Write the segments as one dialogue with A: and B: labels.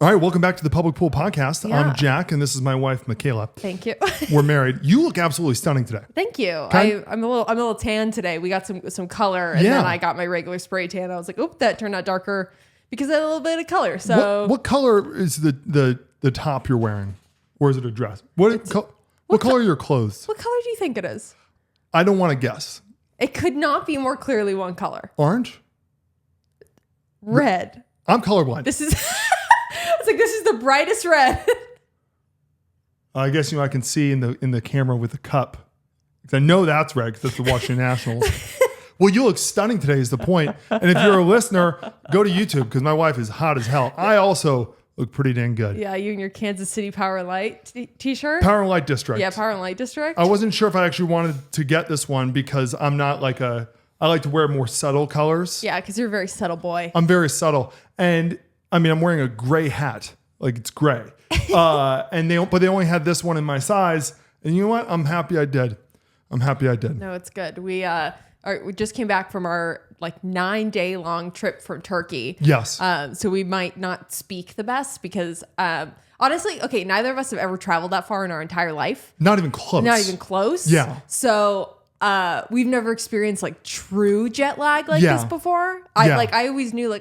A: All right, welcome back to the Public Pool Podcast.
B: Yeah.
A: I'm Jack, and this is my wife, Michaela.
B: Thank you.
A: We're married. You look absolutely stunning today.
B: Thank you.
A: Okay.
B: I'm a little tan today. We got some color, and then I got my regular spray tan. I was like, "Oop, that turned out darker because I had a little bit of color." So,
A: what color is the top you're wearing, or is it a dress? What color are your clothes?
B: what color do you think it is?
A: I don't want to guess.
B: It could not be more clearly one color.
A: Orange?
B: Red.
A: I'm colorblind.
B: This is. It's like this is the brightest red.
A: I guess I can see in the camera with the cup. I know that's red because that's the Washington Nationals. Well, you look stunning today is the point. And if you're a listener, go to YouTube because my wife is hot as hell. I also look pretty dang good.
B: Yeah, you and your Kansas City Power and Light t-shirt.
A: Power and Light District.
B: Yeah, Power and Light District.
A: I wasn't sure if I actually wanted to get this one because I'm not like I like to wear more subtle colors.
B: Yeah, because you're a very subtle boy.
A: I'm very subtle. And I mean, I'm wearing a gray hat. Like it's gray. And they only had this one in my size. And you know what? I'm happy I did.
B: No, it's good. We just came back from our 9-day long trip from Turkey.
A: Yes.
B: So we might not speak the best because honestly, okay, neither of us have ever traveled that far in our entire life.
A: Not even close. Yeah.
B: So we've never experienced true jet lag this before. I always knew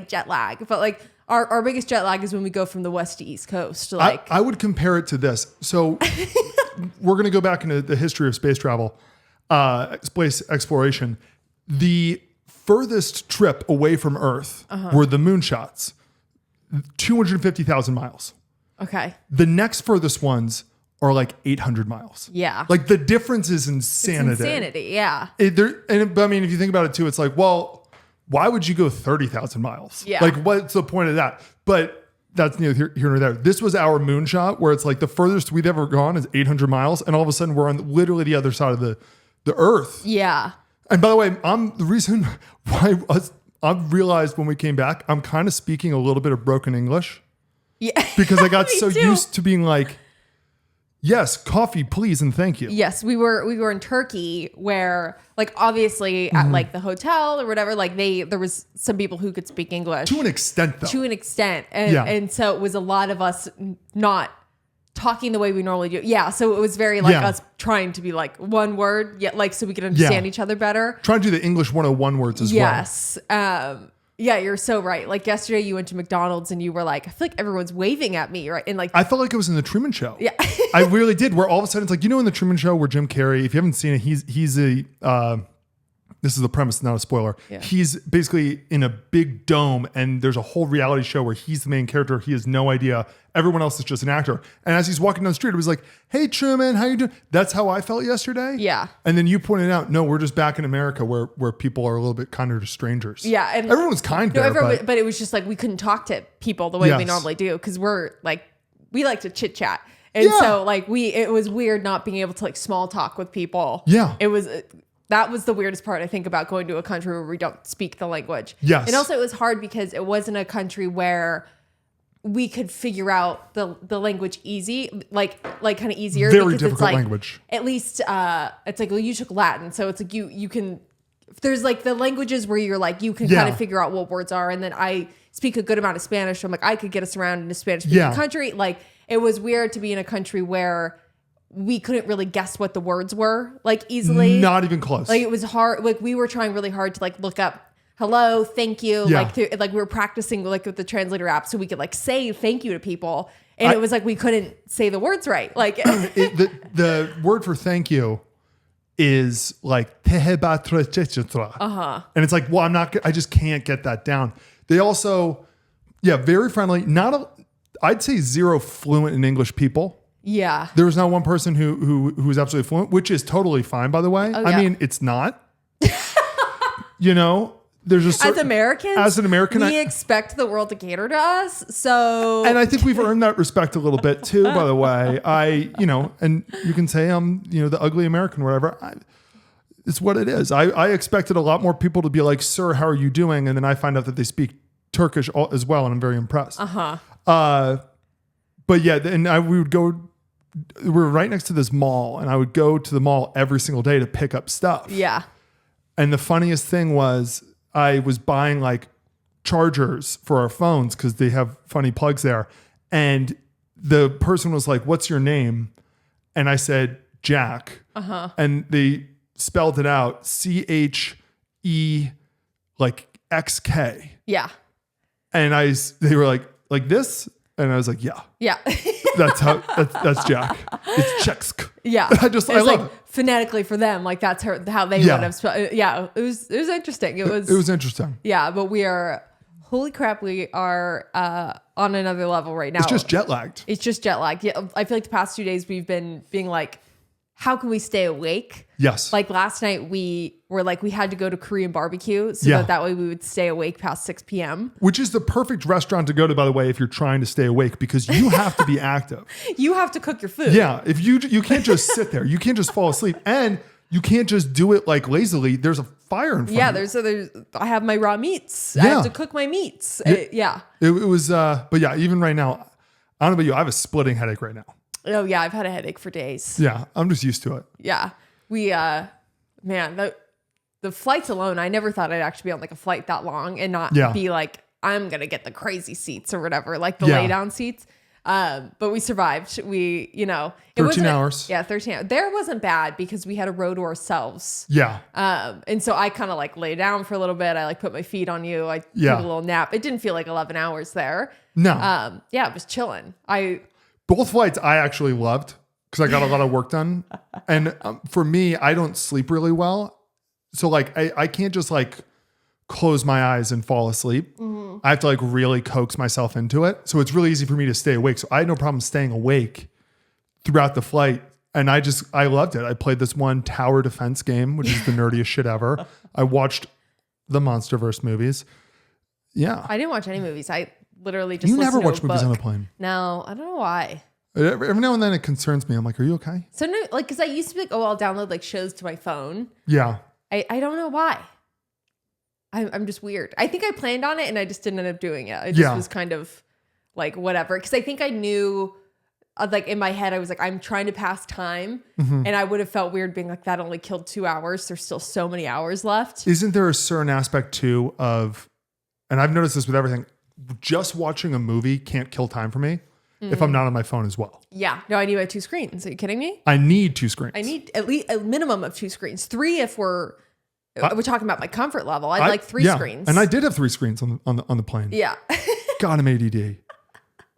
B: jet lag, but our biggest jet lag is when we go from the west to east coast.
A: I would compare it to this. So we're going to go back into the history of space travel, space exploration. The furthest trip away from Earth were the moonshots, 250,000 miles.
B: Okay.
A: The next furthest ones are 800 miles.
B: Yeah.
A: The difference is insanity.
B: It's insanity, yeah.
A: But I mean, if you think about it too, it's why would you go 30,000 miles?
B: Yeah.
A: What's the point of that? But that's neither here nor there. This was our moonshot where it's the furthest we've ever gone is 800 miles. And all of a sudden we're on literally the other side of the earth.
B: Yeah.
A: And by the way, the reason why I've realized when we came back, I'm kind of speaking a little bit of broken English.
B: Yeah.
A: Because I got so
B: too.
A: used to being yes, coffee, please, and thank you.
B: Yes, we were in Turkey where obviously at the hotel or whatever, there was some people who could speak English.
A: To an extent though.
B: And so it was a lot of us not talking the way we normally do. Yeah, so it was very us trying to be one word, yet so we could understand each other better.
A: Trying to do the English 101 words as well.
B: Yes. Yeah, you're so right. Yesterday you went to McDonald's and you were I feel like everyone's waving at me, right? And
A: I felt like it was in the Truman Show.
B: Yeah.
A: I really did. Where all of a sudden it's in the Truman Show where Jim Carrey, if you haven't seen it, he's a this is the premise, not a spoiler. Yeah. He's basically in a big dome and there's a whole reality show where he's the main character. He has no idea. Everyone else is just an actor. And as he's walking down the street, it was hey, Truman, how you doing? That's how I felt yesterday.
B: Yeah.
A: And then you pointed out, no, we're just back in America where people are a little bit kinder to strangers.
B: Yeah. And
A: everyone's kind there.
B: But it was just we couldn't talk to people the way we normally do because we're we like to chit chat. And so it was weird not being able to small talk with people.
A: Yeah.
B: That was the weirdest part, I think, about going to a country where we don't speak the language.
A: Yes.
B: And also it was hard because it wasn't a country where we could figure out the language easy, kind of easier.
A: Very
B: because
A: difficult
B: it's
A: language.
B: At least it's you took Latin. So it's you can, there's the languages where you're you can kind of figure out what words are. And then I speak a good amount of Spanish. So I'm I could get us around in a Spanish speaking country. It was weird to be in a country where we couldn't really guess what the words were easily.
A: Not even close.
B: It was hard. We were trying really hard to look up hello, thank you.
A: Yeah.
B: We were practicing with the translator app so we could say thank you to people. And it was we couldn't say the words right.
A: The word for thank you is
B: Uh-huh.
A: And it's I just can't get that down. They also, very friendly. I'd say zero fluent in English people.
B: Yeah.
A: There was not one person who was absolutely fluent, which is totally fine, by the way.
B: Oh,
A: I mean, it's not. There's just
B: as an American, we expect the world to cater to us. So,
A: and I think we've earned that respect a little bit too. By the way, and you can say I'm, the ugly American, or whatever. It's what it is. I expected a lot more people to be sir, how are you doing? And then I find out that they speak Turkish as well, and I'm very impressed. But yeah, and we would go. We were right next to this mall, and I would go to the mall every single day to pick up stuff.
B: Yeah.
A: And the funniest thing was I was buying chargers for our phones because they have funny plugs there. And the person was like, "What's your name?" And I said, "Jack." And they spelled it out, CHE like XK.
B: Yeah.
A: And they were like this? And I was like, yeah.
B: Yeah.
A: That's Jack. It's Czech.
B: Yeah.
A: I love it.
B: Phonetically for them, like that's how they would have spelled it. Yeah. It was interesting. It was
A: interesting.
B: Yeah. But we are, holy crap, we are on another level right now.
A: It's just jet lagged.
B: Yeah. I feel like the past 2 days we've been being like, how can we stay awake?
A: Yes.
B: Like last night we were like, we had to go to Korean barbecue so that way we would stay awake past 6 p.m.
A: Which is the perfect restaurant to go to, by the way, if you're trying to stay awake, because you have to be active.
B: You have to cook your food.
A: Yeah. If you can't just sit there, you can't just fall asleep, and you can't just do it like lazily. There's a fire in front of you.
B: There's I have my raw meats. I have to cook my meats.
A: It was, but yeah, even right now, I don't know about you, I have a splitting headache right now.
B: Oh yeah, I've had a headache for days.
A: Yeah, I'm just used to it.
B: Yeah. We man, the flights alone, I never thought I'd actually be on like a flight that long and not be like, I'm gonna get the crazy seats or whatever, like the lay down seats. But we survived. We,
A: 13 hours.
B: Yeah, 13 hours. There wasn't bad because we had a row to ourselves.
A: Yeah.
B: And so I kind of like lay down for a little bit. I like put my feet on you. I took a little nap. It didn't feel like 11 hours there.
A: No.
B: Yeah, it was chilling.
A: Both flights I actually loved because I got a lot of work done. And for me, I don't sleep really well. So like I can't just like close my eyes and fall asleep. Mm-hmm. I have to like really coax myself into it. So it's really easy for me to stay awake. So I had no problem staying awake throughout the flight. And I loved it. I played this one tower defense game, which is the nerdiest shit ever. I watched the Monsterverse movies. Yeah.
B: I didn't watch any movies. I literally just
A: never watch movies on
B: a
A: the plane.
B: No, I don't know why.
A: Every now and then it concerns me. I'm like, are you okay?
B: So no, like, because I used to be like, oh, I'll download like shows to my phone.
A: Yeah.
B: I don't know why. I'm just weird. I think I planned on it and I just didn't end up doing it. It just was kind of like whatever. Because I think I knew, like in my head, I was like, I'm trying to pass time. Mm-hmm. And I would have felt weird being like, that only killed 2 hours. There's still so many hours left.
A: Isn't there a certain aspect too of, and I've noticed this with everything, just watching a movie can't kill time for me if I'm not on my phone as well.
B: Yeah. No, I need my 2 screens. Are you kidding me?
A: I need 2 screens.
B: I need at least a minimum of 2 screens. 3 if we're talking about my comfort level. I'd like 3 screens.
A: And I did have 3 screens on the plane.
B: Yeah.
A: God, I'm ADD.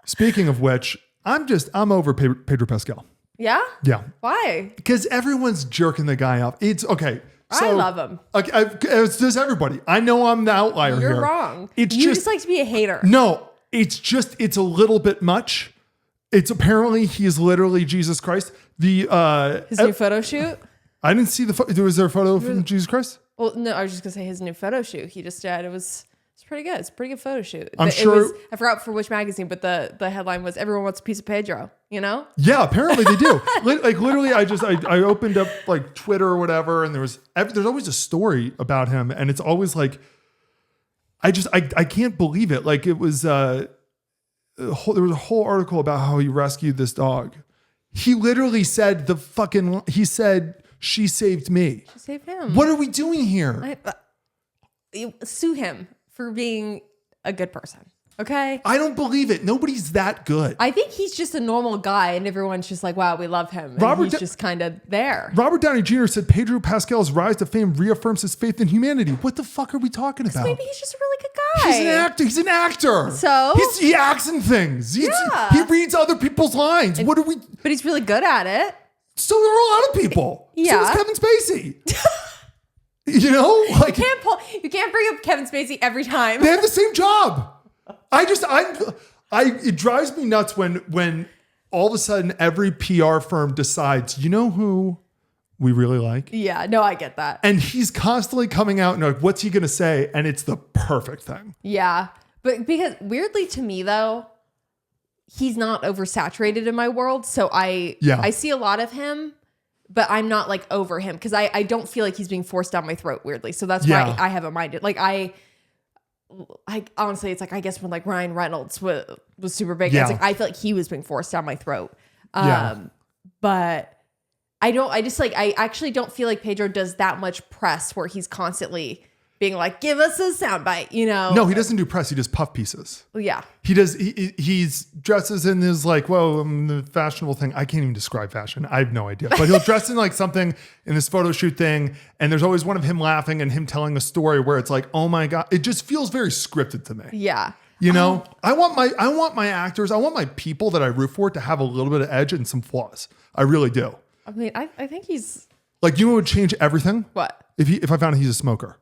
A: Speaking of which, I'm over Pedro Pascal.
B: Yeah?
A: Yeah.
B: Why?
A: Because everyone's jerking the guy off. It's okay. So,
B: I love him.
A: Okay, as does everybody. I know I'm the outlier here.
B: You're wrong. You just like to be a hater.
A: No, it's a little bit much. It's apparently he is literally Jesus Christ.
B: His new photo shoot?
A: I didn't see the photo. Was there a photo from Jesus Christ?
B: Well, no, I was just gonna say his new photo shoot. He just did. It's pretty good. It's a pretty good photo shoot.
A: I'm sure.
B: I forgot for which magazine, but the headline was "Everyone wants a piece of Pedro." You know?
A: Yeah, apparently they do. Like literally, I opened up like Twitter or whatever, and there's always a story about him, and it's always like, I can't believe it. Like it was there was a whole article about how he rescued this dog. He literally said he said, "She saved me."
B: She saved him.
A: What are we doing here?
B: Sue him for being a good person. Okay.
A: I don't believe it. Nobody's that good.
B: I think he's just a normal guy and everyone's just like, wow, we love him. And he's just kind of there.
A: Robert Downey Jr. said Pedro Pascal's rise to fame reaffirms his faith in humanity. What the fuck are we talking about?
B: Maybe he's just a really good guy.
A: He's an actor. He's an actor.
B: So?
A: He acts in things. He reads other people's lines. But
B: he's really good at it.
A: So there are a lot of people.
B: Yeah.
A: So is Kevin Spacey. You know? Like,
B: you can't bring up Kevin Spacey every time.
A: They have the same job. It drives me nuts when all of a sudden every PR firm decides, you know who we really like?
B: Yeah, no, I get that.
A: And he's constantly coming out and like, what's he going to say? And it's the perfect thing.
B: Yeah. But because weirdly to me though, he's not oversaturated in my world. So I see a lot of him, but I'm not like over him because I don't feel like he's being forced down my throat weirdly. So that's why I haven't minded. Like I honestly, it's like, I guess when like Ryan Reynolds was super big, it's like, I feel like he was being forced down my throat. But I actually don't feel like Pedro does that much press where he's constantly being like, give us a soundbite,
A: No, he doesn't do press. He does puff pieces.
B: Yeah.
A: He does. He's dresses in his like, the fashionable thing. I can't even describe fashion. I have no idea. But he'll dress in like something in this photo shoot thing. And there's always one of him laughing and him telling a story where it's like, oh my God, it just feels very scripted to me.
B: Yeah.
A: I want my actors, I want my people that I root for to have a little bit of edge and some flaws. I really do.
B: I mean, I think he's
A: like, what would change everything?
B: What?
A: If I found out he's a smoker.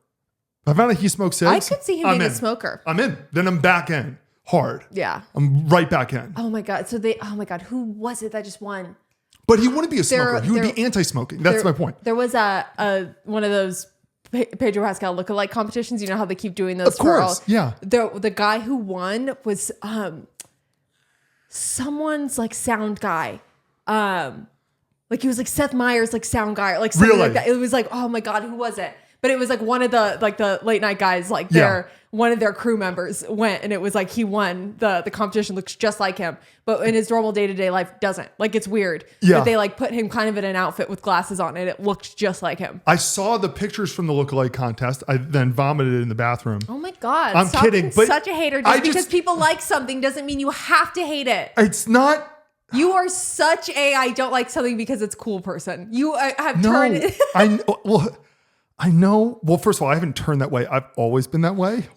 A: If I found out he smokes cigs,
B: I could see him being a smoker.
A: I'm in. Then I'm back in hard.
B: Yeah.
A: I'm right back in.
B: Oh my God. Who was it that just won?
A: But he wouldn't be a smoker. He would be anti-smoking. That's my point.
B: There was one of those Pedro Pascal lookalike competitions. You know how they keep doing those?
A: Of course. Yeah.
B: The guy who won was someone's like sound guy. Like he was like Seth Meyers, like sound guy, or like something like that. It was like, oh my God, who was it? But it was like one of the late night guys, like one of their crew members went, and it was like he won the competition. Looks just like him, but in his normal day-to-day life doesn't. Like it's weird.
A: Yeah.
B: But they like put him kind of in an outfit with glasses on, and it looked just like him.
A: I saw the pictures from the lookalike contest. I then vomited in the bathroom.
B: Oh my God.
A: I'm kidding. But
B: such a hater. Because people like something doesn't mean you have to hate it.
A: It's not.
B: You are such a I don't like something because it's cool person. You have turned it.
A: I know. Well, first of all, I haven't turned that way. I've always been that way.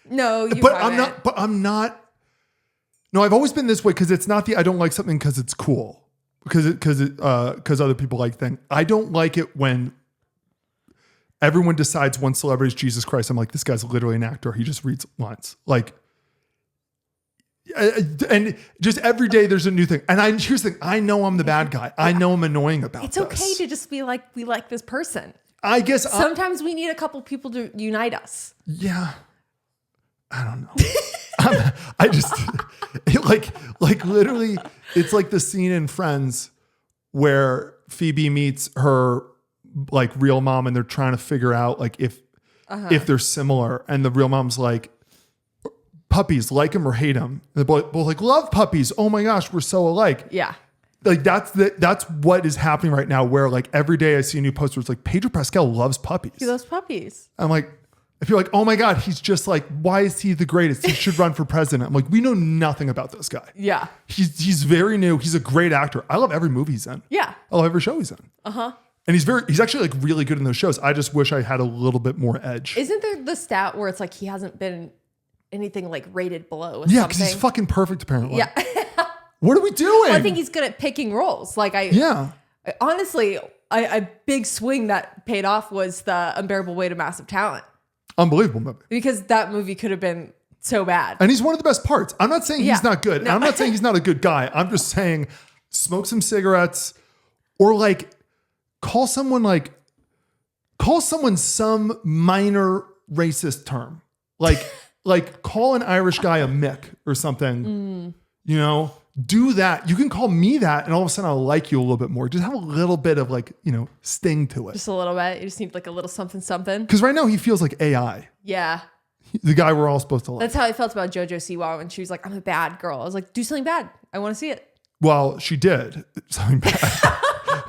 B: No, you
A: but
B: haven't.
A: I'm not. No, I've always been this way because it's not the I don't like something because it's cool. Because other people like things. I don't like it when everyone decides one celebrity is Jesus Christ. I'm like, this guy's literally an actor. He just reads lines. Like, and just every day there's a new thing. And here's the thing. I know I'm the bad guy. I know I'm annoying about this.
B: It's okay to just be like, we like this person.
A: I guess
B: sometimes we need a couple people to unite us.
A: Yeah. I don't know. I just like literally, it's like the scene in Friends where Phoebe meets her like real mom and they're trying to figure out like if they're similar, and the real mom's like, puppies, like him or hate him. And they're both like, love puppies. Oh my gosh, we're so alike.
B: Yeah.
A: Like that's what is happening right now, where like every day I see a new post where it's like Pedro Pascal loves puppies.
B: He loves puppies.
A: I'm like, if you're like, oh my God, he's just like, why is he the greatest? He should run for president. I'm like, we know nothing about this guy.
B: Yeah.
A: He's very new. He's a great actor. I love every movie he's in.
B: Yeah.
A: I love every show he's in.
B: Uh-huh.
A: And he's actually like really good in those shows. I just wish I had a little bit more edge.
B: Isn't there the stat where it's like he hasn't been anything like rated below?
A: Yeah, because he's fucking perfect apparently.
B: Yeah.
A: What are we doing?
B: Well, I think he's good at picking roles. Like honestly, a big swing that paid off was the Unbearable Weight of Massive Talent.
A: Unbelievable movie.
B: Because that movie could have been so bad.
A: And he's one of the best parts. I'm not saying he's not good. No. I'm not saying he's not a good guy. I'm just saying smoke some cigarettes or like call someone some minor racist term. Like call an Irish guy a Mick or something. Do that. You can call me that and all of a sudden I'll like you a little bit more. Just have a little bit of like, sting to it.
B: Just a little bit. You just need like a little something, something.
A: Because right now he feels like AI.
B: Yeah.
A: The guy we're all supposed to like.
B: That's how I felt about JoJo Siwa when she was like, I'm a bad girl. I was like, do something bad. I want to see it.
A: Well, she did something bad.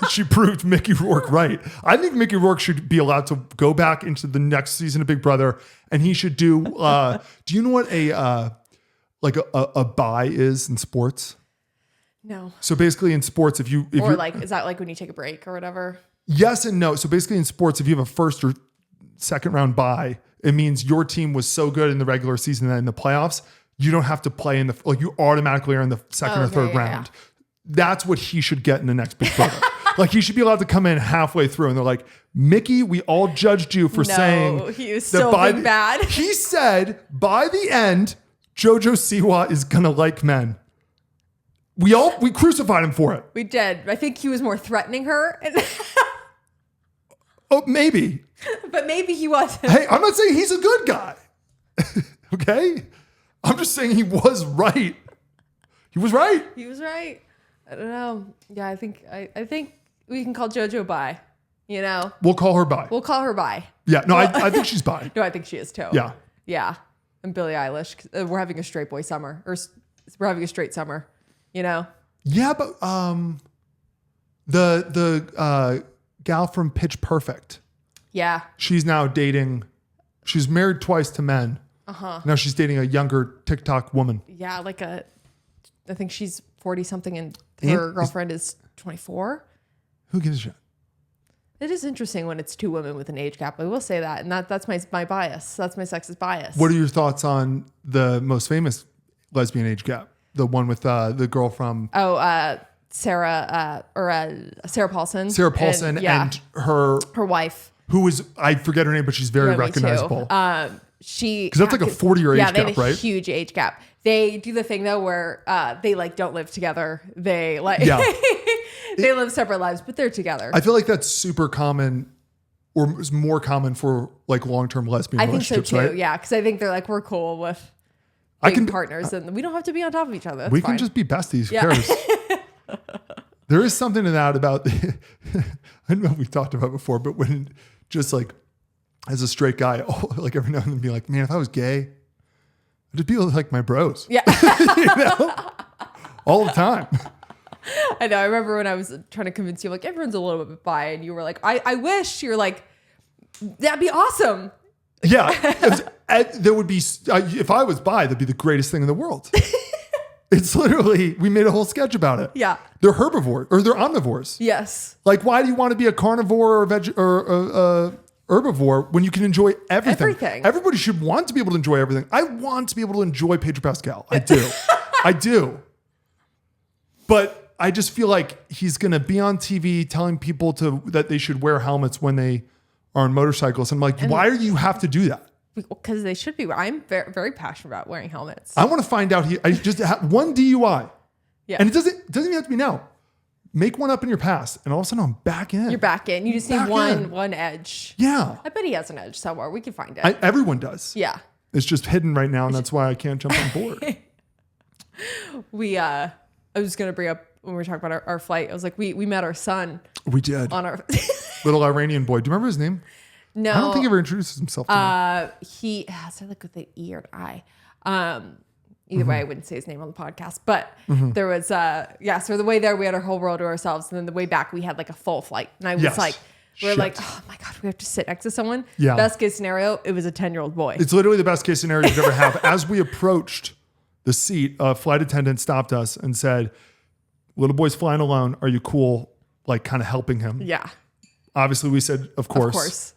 A: She proved Mickey Rourke right. I think Mickey Rourke should be allowed to go back into the next season of Big Brother, and he should do. Do you know what a bye is in sports?
B: No.
A: So basically, in sports, is
B: that like when you take a break or whatever?
A: Yes and no. So basically, in sports, if you have a first or second round bye, it means your team was so good in the regular season that in the playoffs, you don't have to play you automatically are in the second or third round. Yeah. That's what he should get in the next Big Brother. Like he should be allowed to come in halfway through and they're like, Mickey, we all judged you for saying
B: he was still being bad.
A: He said by the end, JoJo Siwa is gonna like men. We crucified him for it.
B: We did. I think he was more threatening her.
A: Oh, maybe.
B: But maybe he wasn't.
A: Hey, I'm not saying he's a good guy. Okay? I'm just saying he was right. He was right.
B: He was right. I don't know. Yeah, I think we can call JoJo bi.
A: We'll call her bi.
B: We'll call her bi.
A: Yeah. No, I think she's bi.
B: No, I think she is too.
A: Yeah.
B: Yeah. And Billie Eilish. We're having a straight boy summer, or we're having a straight summer.
A: Yeah, but the gal from Pitch Perfect.
B: Yeah.
A: She's now dating She's married twice to men. Now she's dating a younger TikTok woman.
B: Yeah, I think she's 40 something and her girlfriend is 24.
A: Who gives a shit?
B: It is interesting when it's two women with an age gap. I will say that. And that's my bias. That's my sexist bias.
A: What are your thoughts on the most famous lesbian age gap? The one with the girl from...
B: Sarah Paulson.
A: Sarah Paulson and her
B: wife.
A: Who is, I forget her name, but she's very recognizable.
B: Because
A: that's like a 40-year age gap, right?
B: Yeah, they have a huge age gap. They do the thing though where they don't live together. They they live separate lives, but they're together.
A: I feel like that's super common, or is more common for long-term lesbian relationships, right?
B: I think so too. Right? Yeah, because I think they're we're cool with partners, and we don't have to be on top of each other.
A: We can just be besties. Who cares? There is something to that about. I don't know if we've talked about before, but when just as a straight guy, every now and then be like, man, if I was gay, I'd just be like my bros.
B: Yeah.
A: All the time.
B: I know. I remember when I was trying to convince you, everyone's a little bit bi, and you were like, I wish. You're like, that'd be awesome.
A: Yeah. There would be, if I was bi, that'd be the greatest thing in the world. It's literally, we made a whole sketch about it.
B: Yeah.
A: They're herbivores or they're omnivores.
B: Yes.
A: Why do you want to be a carnivore or herbivore when you can enjoy everything? Everybody should want to be able to enjoy everything. I want to be able to enjoy Pedro Pascal. I do. I do. But I just feel like he's going to be on TV telling people that they should wear helmets when they are on motorcycles. I'm like, why do you have to do that?
B: Because they should be. I'm very, very passionate about wearing helmets.
A: I want to find out. I just have one DUI.
B: Yeah.
A: And it doesn't even have to be now. Make one up in your past, and all of a sudden I'm back in.
B: You're back in. You just need one edge.
A: Yeah.
B: I bet he has an edge somewhere. We can find it.
A: Everyone does.
B: Yeah.
A: It's just hidden right now, and that's why I can't jump on board.
B: I was going to bring up when we were talking about our flight. I was like, we met our son.
A: We did.
B: On our
A: little Iranian boy. Do you remember his name?
B: No.
A: I don't think he ever introduces himself to me.
B: He has with the E or an I. Either way, I wouldn't say his name on the podcast, but there was, so the way there, we had our whole world to ourselves. And then the way back, we had a full flight. And I was we're like, oh my God, we have to sit next to someone.
A: Yeah.
B: Best case scenario, it was a 10-year-old boy.
A: It's literally the best case scenario you could ever have. As we approached the seat, a flight attendant stopped us and said, little boy's flying alone. Are you cool? Kind of helping him.
B: Yeah.
A: Obviously we said, of course.
B: Of course.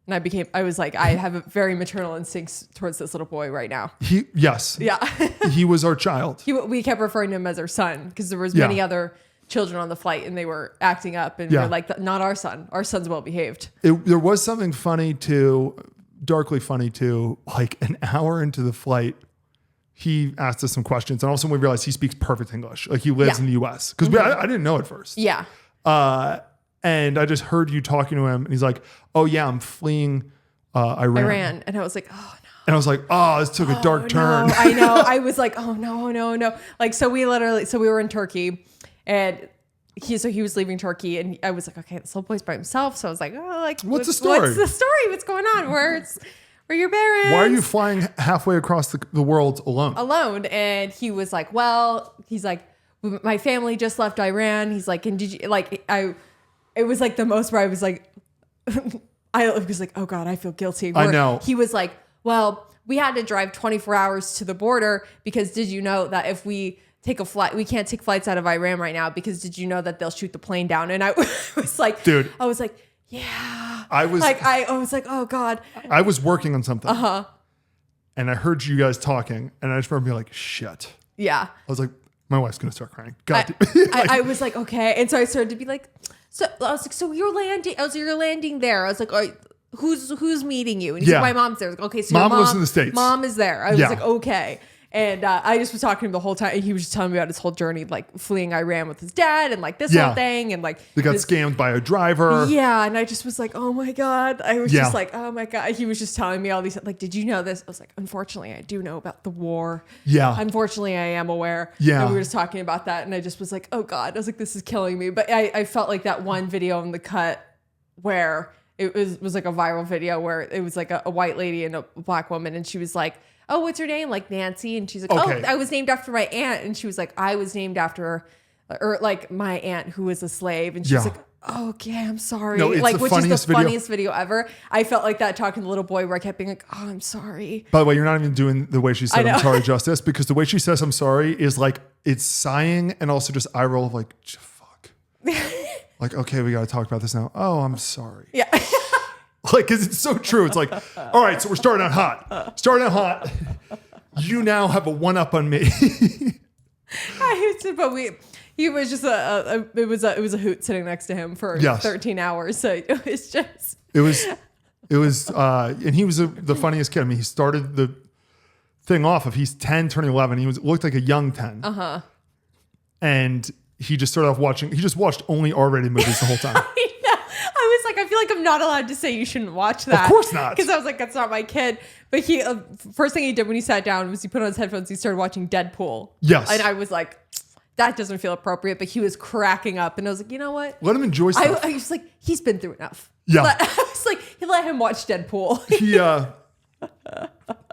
B: And I was like, I have a very maternal instincts towards this little boy right now.
A: Yes.
B: Yeah.
A: He was our child.
B: We kept referring to him as our son because there was many other children on the flight and they were acting up and we're like, not our son. Our son's well behaved.
A: There was something funny too, darkly funny too, an hour into the flight, he asked us some questions and all of a sudden we realized he speaks perfect English. He lives in the US. Because I didn't know at first.
B: Yeah.
A: And I just heard you talking to him and he's like, oh yeah, I'm fleeing Iran.
B: And I was like, oh no.
A: And I was like, oh, this took a dark turn.
B: No. I know. I was like, oh no. So we were in Turkey and he was leaving Turkey and I was like, okay, this little boy's by himself. So I was like, oh,
A: what's the story?
B: What's the story? What's going on? Where are your parents?
A: Why are you flying halfway across the world alone?
B: And he was like, my family just left Iran. He's like, and did you it was the most where I was like, I was like, oh God, I feel guilty.
A: I know.
B: He was like, well, we had to drive 24 hours to the border because did you know that if we take a flight, we can't take flights out of Iran right now because did you know that they'll shoot the plane down? And I was like,
A: dude,
B: I was like, yeah.
A: I was
B: like, oh God.
A: I was working on something. And I heard you guys talking and I just remember being like, shit.
B: Yeah.
A: I was like, my wife's going to start crying. God.
B: I was like, okay. And so I started to be like, so I was like, so you're landing. I was like, you're landing there. I was like, who's meeting you? And he's like, my mom's there. I was like, okay, so
A: mom lives in the States.
B: Mom is there. I was like, okay. And I just was talking to him the whole time. And he was just telling me about his whole journey, fleeing Iran with his dad and this whole thing. And
A: they got scammed by a driver.
B: Yeah. And I just was like, oh my God. I was just like, oh my God. He was just telling me all these, did you know this? I was like, unfortunately, I do know about the war.
A: Yeah.
B: Unfortunately, I am aware.
A: Yeah.
B: And we were just talking about that. And I just was like, oh God. I was like, this is killing me. But I felt like that one video in the cut where it was a viral video where it was a white lady and a black woman. And she was like, oh, what's your name? Nancy. And she's like, okay. Oh, I was named after my aunt. And she was like, I was named after, my aunt who was a slave. And she was like, okay, I'm sorry.
A: No, it's
B: like,
A: the
B: which is the
A: funniest video.
B: funniest video ever. I felt like that talking to the little boy where I kept being like, oh, I'm sorry.
A: By the way, you're not even doing the way she said I'm sorry justice, because the way she says I'm sorry is like, it's sighing and also just eye roll of like, fuck. Like, okay, we got to talk about this now. Oh, I'm sorry.
B: Yeah.
A: Like, cause it's so true. It's like, all right, so we're starting out hot. You now have a one up on me.
B: But he was just it was a hoot sitting next to him for 13 hours. So it was and he was the funniest kid. I mean, he started the thing off of he's 10 turning 11. He looked like a young 10. Uh-huh. And he just started off watching. He just watched only R-rated movies the whole time. I was like, I feel like I'm not allowed to say you shouldn't watch that.
A: Of course not.
B: Because I was like, that's not my kid. But he first thing he did when he sat down was he put on his headphones. He started watching Deadpool.
A: Yes.
B: And I was like, that doesn't feel appropriate. But he was cracking up, and I was like, you know what?
A: Let him enjoy stuff.
B: I was like, he's been through enough.
A: Yeah.
B: I was like, let him watch Deadpool.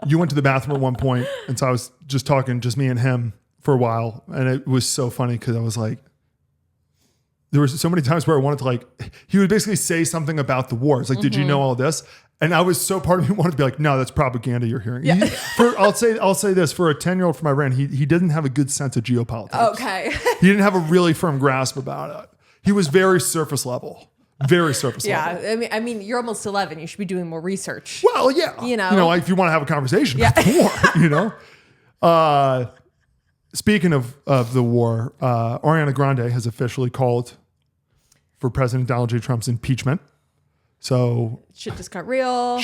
A: You went to the bathroom at one point, and so I was just talking, just me and him for a while, and it was so funny because I was like, there was so many times where I wanted to like, he would basically say something about the war. It's like, did you know all this? And I was so part of me wanted to be like, no, that's propaganda you're hearing.
B: Yeah.
A: I'll say this, for a 10-year-old from Iran, he didn't have a good sense of geopolitics.
B: Okay.
A: He didn't have a really firm grasp about it. He was very surface level. Very surface level.
B: Yeah. I mean, you're almost 11. You should be doing more research.
A: Well, yeah.
B: You know,
A: if you want to have a conversation about the war, Speaking of the war, Ariana Grande has officially called for President Donald J. Trump's impeachment. So
B: shit just got real.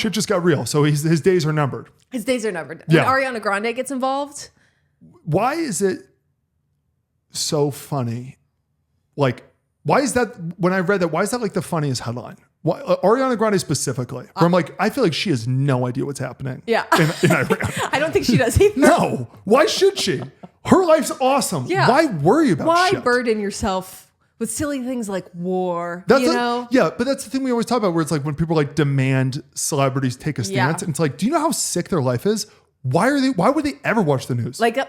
A: So his days are numbered.
B: His days are numbered.
A: Yeah.
B: When Ariana Grande gets involved.
A: Why is it so funny? Like, why is that, when I read that, why is that like the funniest headline? Why, Ariana Grande specifically? Where I'm like, I feel like she has no idea what's happening in Iran.
B: I don't think she does either.
A: No. Why should she? Her life's awesome. Yeah. Why worry about shit?
B: Why burden yourself with silly things like war,
A: but that's the thing we always talk about, where it's like when people like demand celebrities take a stance, and it's like, do you know how sick their life is? Why would they ever watch the news?
B: Like,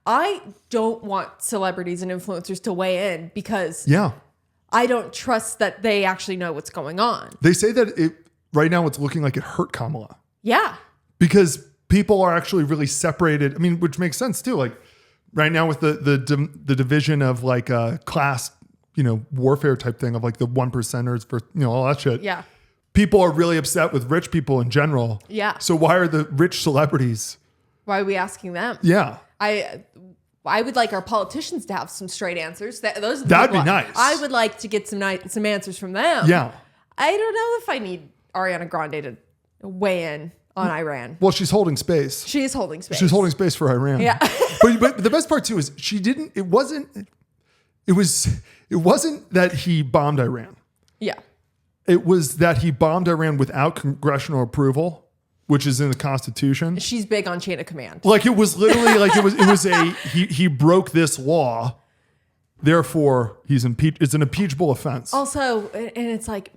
B: I don't want celebrities and influencers to weigh in because I don't trust that they actually know what's going on.
A: They say that right now it's looking like it hurt Kamala.
B: Yeah.
A: Because people are actually really separated. I mean, which makes sense too. Like right now with the division of like class, warfare type thing of like the 1%ers for, all that shit.
B: Yeah.
A: People are really upset with rich people in general.
B: Yeah.
A: So why are the rich celebrities?
B: Why are we asking them?
A: Yeah.
B: I would like our politicians to have some straight answers. That'd
A: be nice.
B: I would like to get some answers from them.
A: Yeah.
B: I don't know if I need Ariana Grande to weigh in on Iran.
A: Well, she's holding space.
B: She is holding space.
A: She's holding space for Iran.
B: Yeah.
A: but the best part too is it wasn't that he bombed Iran.
B: Yeah.
A: It was that he bombed Iran without congressional approval, which is in the Constitution.
B: She's big on chain of command.
A: Like it was literally like it was he broke this law, therefore he's impeached. It's an impeachable offense.
B: Also, and it's like,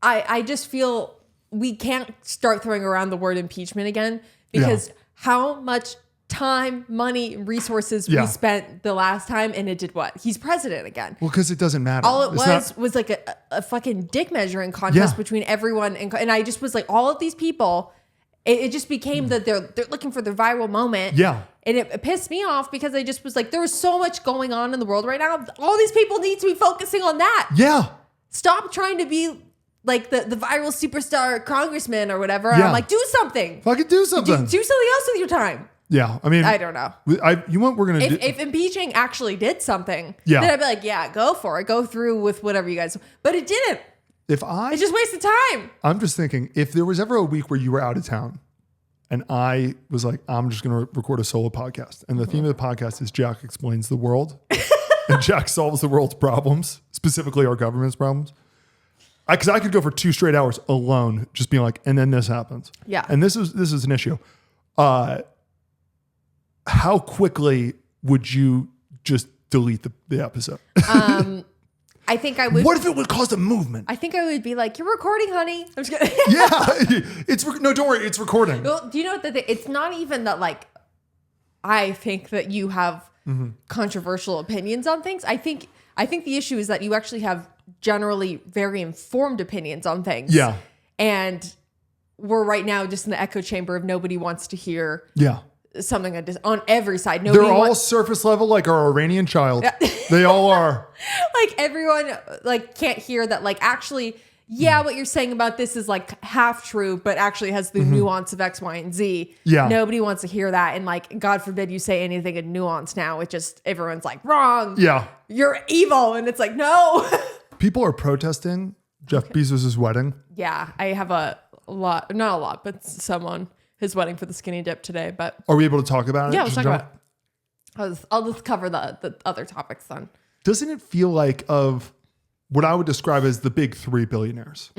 B: I just feel we can't start throwing around the word impeachment again, because how much time, money, resources we spent the last time, and it did what? He's president again.
A: Well, because it doesn't matter.
B: All it was like a fucking dick measuring contest between everyone, and I just was like, all of these people, it just became that they're looking for the viral moment.
A: Yeah.
B: And it pissed me off because I just was like, there was so much going on in the world right now. All these people need to be focusing on that.
A: Yeah.
B: Stop trying to be like the viral superstar congressman or whatever. Yeah. I'm like, do something.
A: Fucking do something.
B: Do something else with your time.
A: Yeah, I mean,
B: I don't know.
A: We're gonna do.
B: If impeaching actually did something,
A: then
B: I'd be like, yeah, go for it, go through with whatever you guys. But it didn't. It just wasted time.
A: I'm just thinking, if there was ever a week where you were out of town, and I was like, I'm just gonna record a solo podcast, and the theme of the podcast is Jack explains the world, and Jack solves the world's problems, specifically our government's problems. Because I could go for 2 straight hours alone, just being like, and then this happens.
B: Yeah.
A: And this is an issue. How quickly would you just delete the episode?
B: I think I would.
A: What if it would cause a movement?
B: I think I would be like, you're recording, honey. I'm just kidding.
A: Yeah. No, don't worry. It's recording.
B: Well, do you know what it's not even that, like, I think that you have controversial opinions on things. I think the issue is that you actually have generally very informed opinions on things.
A: Yeah.
B: And we're right now just in the echo chamber of nobody wants to hear something on every side. Nobody
A: They're all surface level like our Iranian child.
B: Yeah.
A: They all are.
B: Like everyone like can't hear that like actually, what you're saying about this is like half true, but actually has the nuance of X, Y, and Z.
A: Yeah.
B: Nobody wants to hear that. And like, God forbid you say anything in nuance now. It just, everyone's like, wrong.
A: Yeah.
B: You're evil. And it's like, no.
A: People are protesting Jeff Bezos' wedding.
B: Yeah. I have a lot, not a lot, but some on his wedding for the skinny dip today. But
A: are we able to talk about it?
B: Yeah, let's talk about it. I'll just cover the other topics then.
A: Doesn't it feel like of what I would describe as the big three billionaires,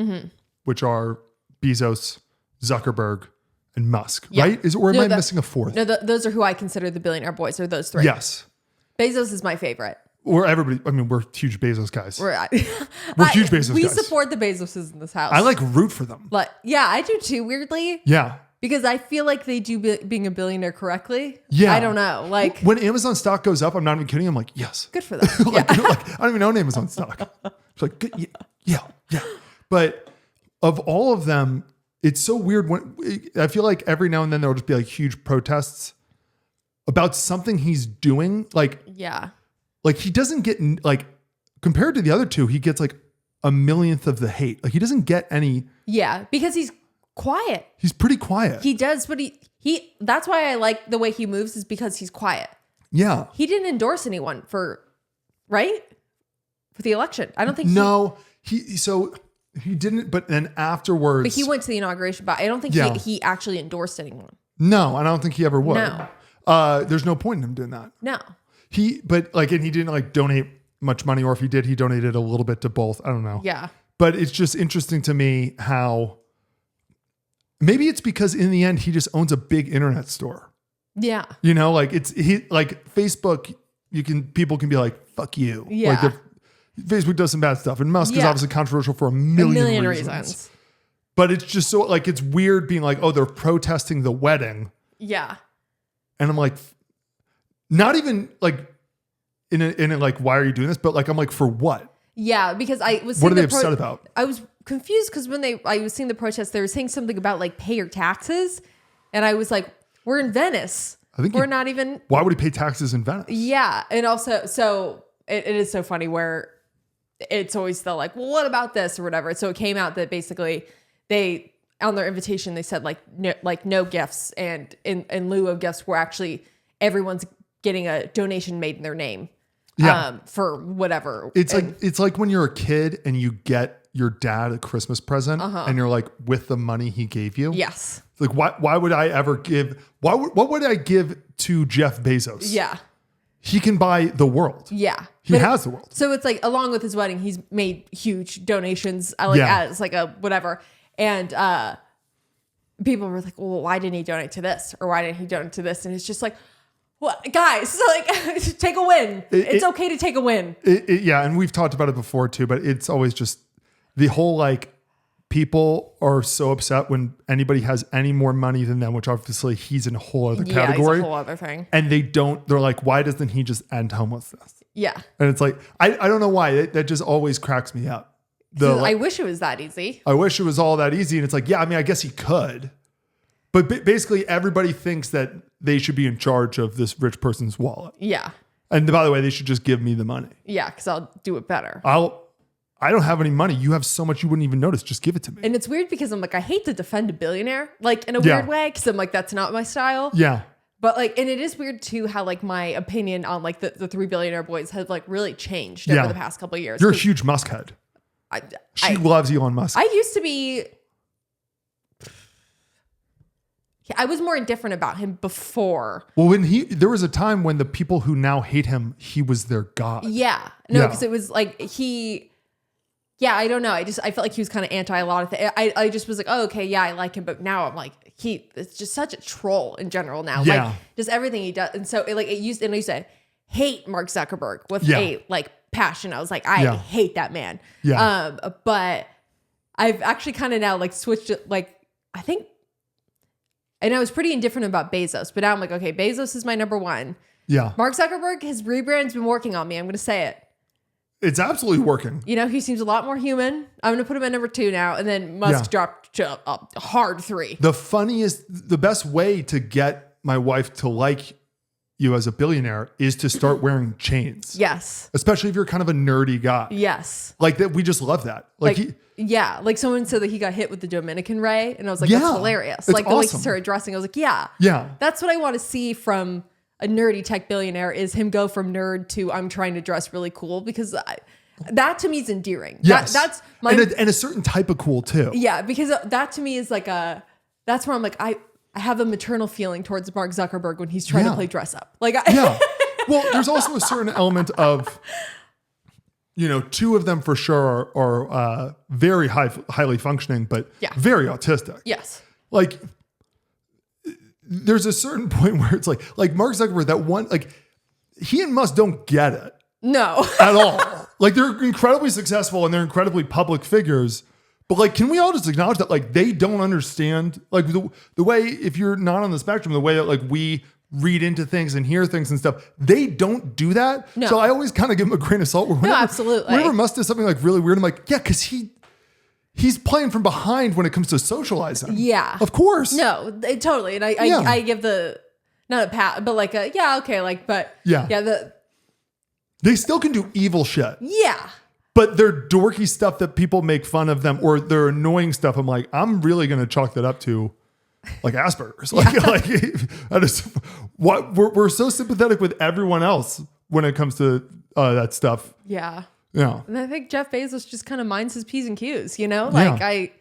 A: which are Bezos, Zuckerberg, and Musk, right? Or am I missing a fourth?
B: No, those are who I consider the billionaire boys, are those three.
A: Yes.
B: Bezos is my favorite.
A: Or everybody, I mean, we're huge Bezos guys. We're huge Bezos guys.
B: We support the Bezoses in this house.
A: I like root for them.
B: But yeah, I do too, weirdly.
A: Yeah.
B: Because I feel like they do being a billionaire correctly.
A: Yeah.
B: I don't know. Like
A: when Amazon stock goes up, I'm not even kidding. I'm like, yes.
B: Good for them.
A: like, I don't even own Amazon stock. It's like, good, yeah. But of all of them, it's so weird when I feel like every now and then there'll just be like huge protests about something he's doing. Like he doesn't get like compared to the other two, he gets like a millionth of the hate. Like he doesn't get any.
B: Yeah, because he's quiet.
A: He's pretty quiet.
B: He does, but he that's why I like the way he moves is because he's quiet.
A: Yeah.
B: He didn't endorse anyone for the election. I don't think
A: he didn't, but then afterwards.
B: But he went to the inauguration, but I don't think he actually endorsed anyone.
A: No, I don't think he ever would.
B: No.
A: There's no point in him doing that.
B: No.
A: And he didn't like donate much money, or if he did, he donated a little bit to both. I don't know.
B: Yeah.
A: But it's just interesting to me how maybe it's because in the end he just owns a big internet store.
B: Yeah.
A: You know, like Facebook, people can be like, fuck you.
B: Yeah.
A: Like Facebook does some bad stuff. And Musk is obviously controversial for a million reasons. But it's just so like, it's weird being like, oh, they're protesting the wedding.
B: Yeah.
A: And I'm like, not even like in a like, why are you doing this? But like, I'm like, for what?
B: Yeah. Because I was
A: what are they upset about?
B: I was confused because I was seeing the protests, they were saying something about like pay your taxes. And I was like, we're in Venice. I think we're not even.
A: Why would he pay taxes in Venice?
B: Yeah. And also, so it is so funny where it's always the like, well, what about this or whatever. So it came out that basically they, on their invitation, they said no gifts. And in lieu of gifts, we're actually, everyone's getting a donation made in their name.
A: Yeah.
B: For whatever.
A: It's like when you're a kid and you get your dad a Christmas present and you're like with the money he gave you.
B: Yes.
A: It's like, why would I ever give, what would I give to Jeff Bezos?
B: Yeah.
A: He can buy the world.
B: Yeah.
A: He has the world.
B: So it's like, along with his wedding, he's made huge donations as like a whatever. And people were like, well, why didn't he donate to this? Or why didn't he donate to this? And it's just like, well, guys, like take a win. It's okay to take a win.
A: Yeah. And we've talked about it before too, but it's always just the whole like, people are so upset when anybody has any more money than them, which obviously he's in a whole other category.
B: He's a whole other thing.
A: And they're like, why doesn't he just end homelessness?
B: Yeah.
A: And it's like, I don't know why. That just always cracks me up.
B: I wish it was that easy.
A: I wish it was all that easy. And it's like, yeah, I mean, I guess he could. But basically everybody thinks that they should be in charge of this rich person's wallet.
B: Yeah.
A: And by the way, they should just give me the money.
B: Yeah, because I'll do it better.
A: I don't have any money. You have so much you wouldn't even notice. Just give it to me.
B: And it's weird because I'm like, I hate to defend a billionaire, like in a weird way, because I'm like, that's not my style.
A: Yeah.
B: But like, and it is weird too how like my opinion on like the three billionaire boys has like really changed over the past couple of years.
A: You're a huge Musk head. She loves Elon Musk.
B: I used to be. I was more indifferent about him before.
A: Well, there was a time when the people who now hate him, he was their god.
B: Yeah. No, because it was like yeah, I don't know. I felt like he was kind of anti a lot of things. I just was like, oh, okay, yeah, I like him. But now I'm like, it's just such a troll in general now.
A: Yeah.
B: Like just everything he does. And so I used to hate Mark Zuckerberg with a like passion. I was like, I hate that man.
A: Yeah.
B: But I've actually kind of now like switched it. Like, I think, and I was pretty indifferent about Bezos, but now I'm like, okay, Bezos is my number one.
A: Yeah.
B: Mark Zuckerberg, his rebrand's been working on me. I'm going to say it.
A: It's absolutely working.
B: You know, he seems a lot more human. I'm going to put him at number 2 now. And then Musk dropped to a hard 3.
A: The best way to get my wife to like you as a billionaire is to start wearing chains.
B: Yes.
A: Especially if you're kind of a nerdy guy.
B: Yes.
A: Like that. We just love that.
B: Like someone said that he got hit with the Dominican ray. And I was like,
A: yeah,
B: that's hilarious.
A: It's
B: like the
A: awesome.
B: way he started dressing, I was like, yeah. That's what I want to see from a nerdy tech billionaire, is him go from nerd to I'm trying to dress really cool, because that to me is endearing.
A: Yes.
B: That's
A: and a certain type of cool too.
B: Yeah. Because that to me is like that's where I'm like, I have a maternal feeling towards Mark Zuckerberg when he's trying to play dress up. Like,
A: yeah. Well, there's also a certain element of, you know, 2 of them for sure are very highly functioning, but very autistic.
B: Yes.
A: Like, there's a certain point where it's like Mark Zuckerberg, that one, like, he and Musk don't get it.
B: No.
A: At all. Like, they're incredibly successful and they're incredibly public figures. But like, can we all just acknowledge that like they don't understand like the way, if you're not on the spectrum, the way that like we read into things and hear things and stuff, they don't do that. No. So I always kind of give them a grain of salt.
B: Absolutely.
A: Whenever Musk does something like really weird, I'm like, yeah, because he's playing from behind when it comes to socializing.
B: Yeah.
A: Of course.
B: No, totally. And I give the, not a pat, but like okay. Like, but they
A: still can do evil shit.
B: Yeah.
A: But they're dorky stuff that people make fun of them, or they're annoying stuff. I'm like, I'm really going to chalk that up to like Asperger's. We're so sympathetic with everyone else when it comes to that stuff.
B: Yeah.
A: Yeah.
B: And I think Jeff Bezos just kind of minds his P's and Q's, you know? Like